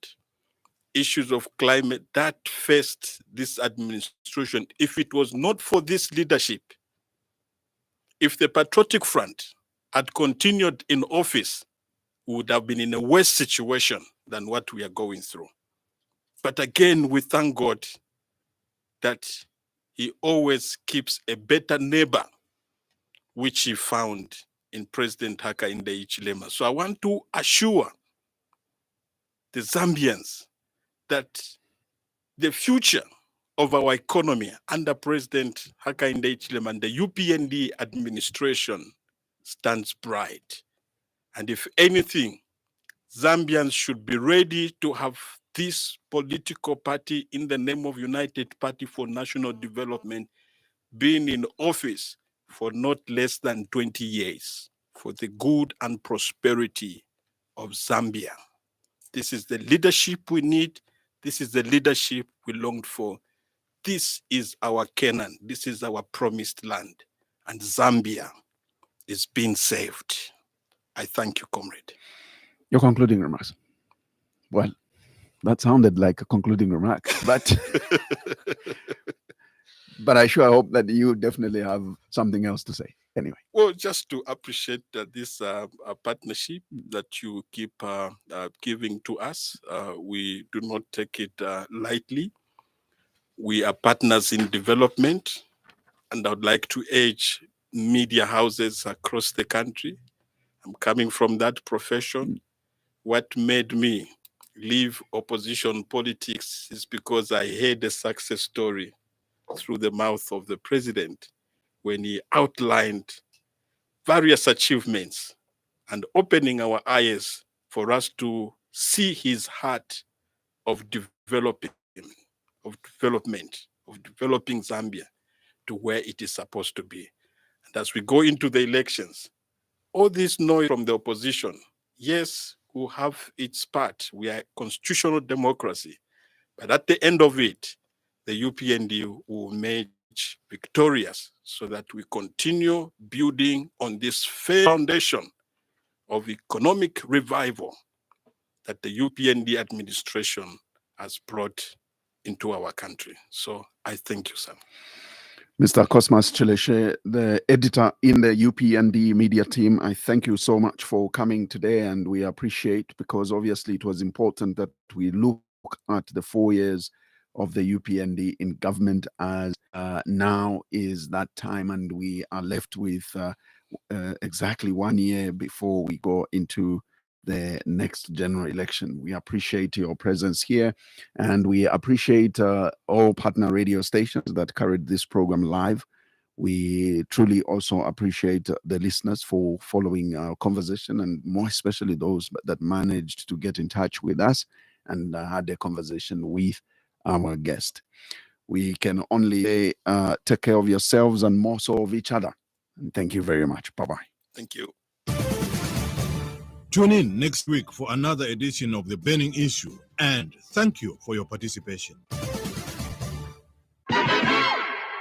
issues of climate that faced this administration. If it was not for this leadership, if the Patriotic Front had continued in office, we would have been in a worse situation than what we are going through. But again, we thank God that he always keeps a better neighbor, which he found in President Hakainde Hichilema. So I want to assure the Zambians that the future of our economy under President Hakainde Hichilema and the UPND administration stands bright. And if anything, Zambians should be ready to have this political party in the name of United Party for National Development being in office for not less than 20 years for the good and prosperity of Zambia. This is the leadership we need. This is the leadership we longed for. This is our Canaan. This is our promised land. And Zambia is being saved. I thank you, comrade. Your concluding remarks. Well, that sounded like a concluding remark, but but I hope that you definitely have something else to say. Anyway. Well, just to appreciate this partnership that you keep giving to us. We do not take it lightly. We are partners in development, and I would like to urge media houses across the country. I'm coming from that profession. What made me leave opposition politics is because I heard a success story through the mouth of the president when he outlined various achievements and opening our eyes for us to see his heart of developing Zambia to where it is supposed to be. And as we go into the elections, all this noise from the opposition, yes, will have its part. We are a constitutional democracy. But at the end of it, the UPND will emerge victorious so that we continue building on this foundation of economic revival that the UPND administration has brought into our country. So I thank you, sir. Mr. Cosmas Chileshe, the editor in the UPND media team, I thank you so much for coming today, and we appreciate, because obviously it was important that we look at the 4 years of the UPND in government, as now is that time, and we are left with exactly 1 year before we go into the next general election. We appreciate your presence here, and we appreciate all partner radio stations that carried this program live. We truly also appreciate the listeners for following our conversation, and more especially those that managed to get in touch with us and had a conversation with our guest. We can only say take care of yourselves and more so of each other. And thank you very much. Bye-bye. Thank you. Tune in next week for another edition of The Burning Issue, and thank you for your participation.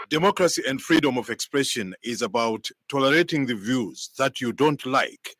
Democracy and freedom of expression is about tolerating the views that you don't like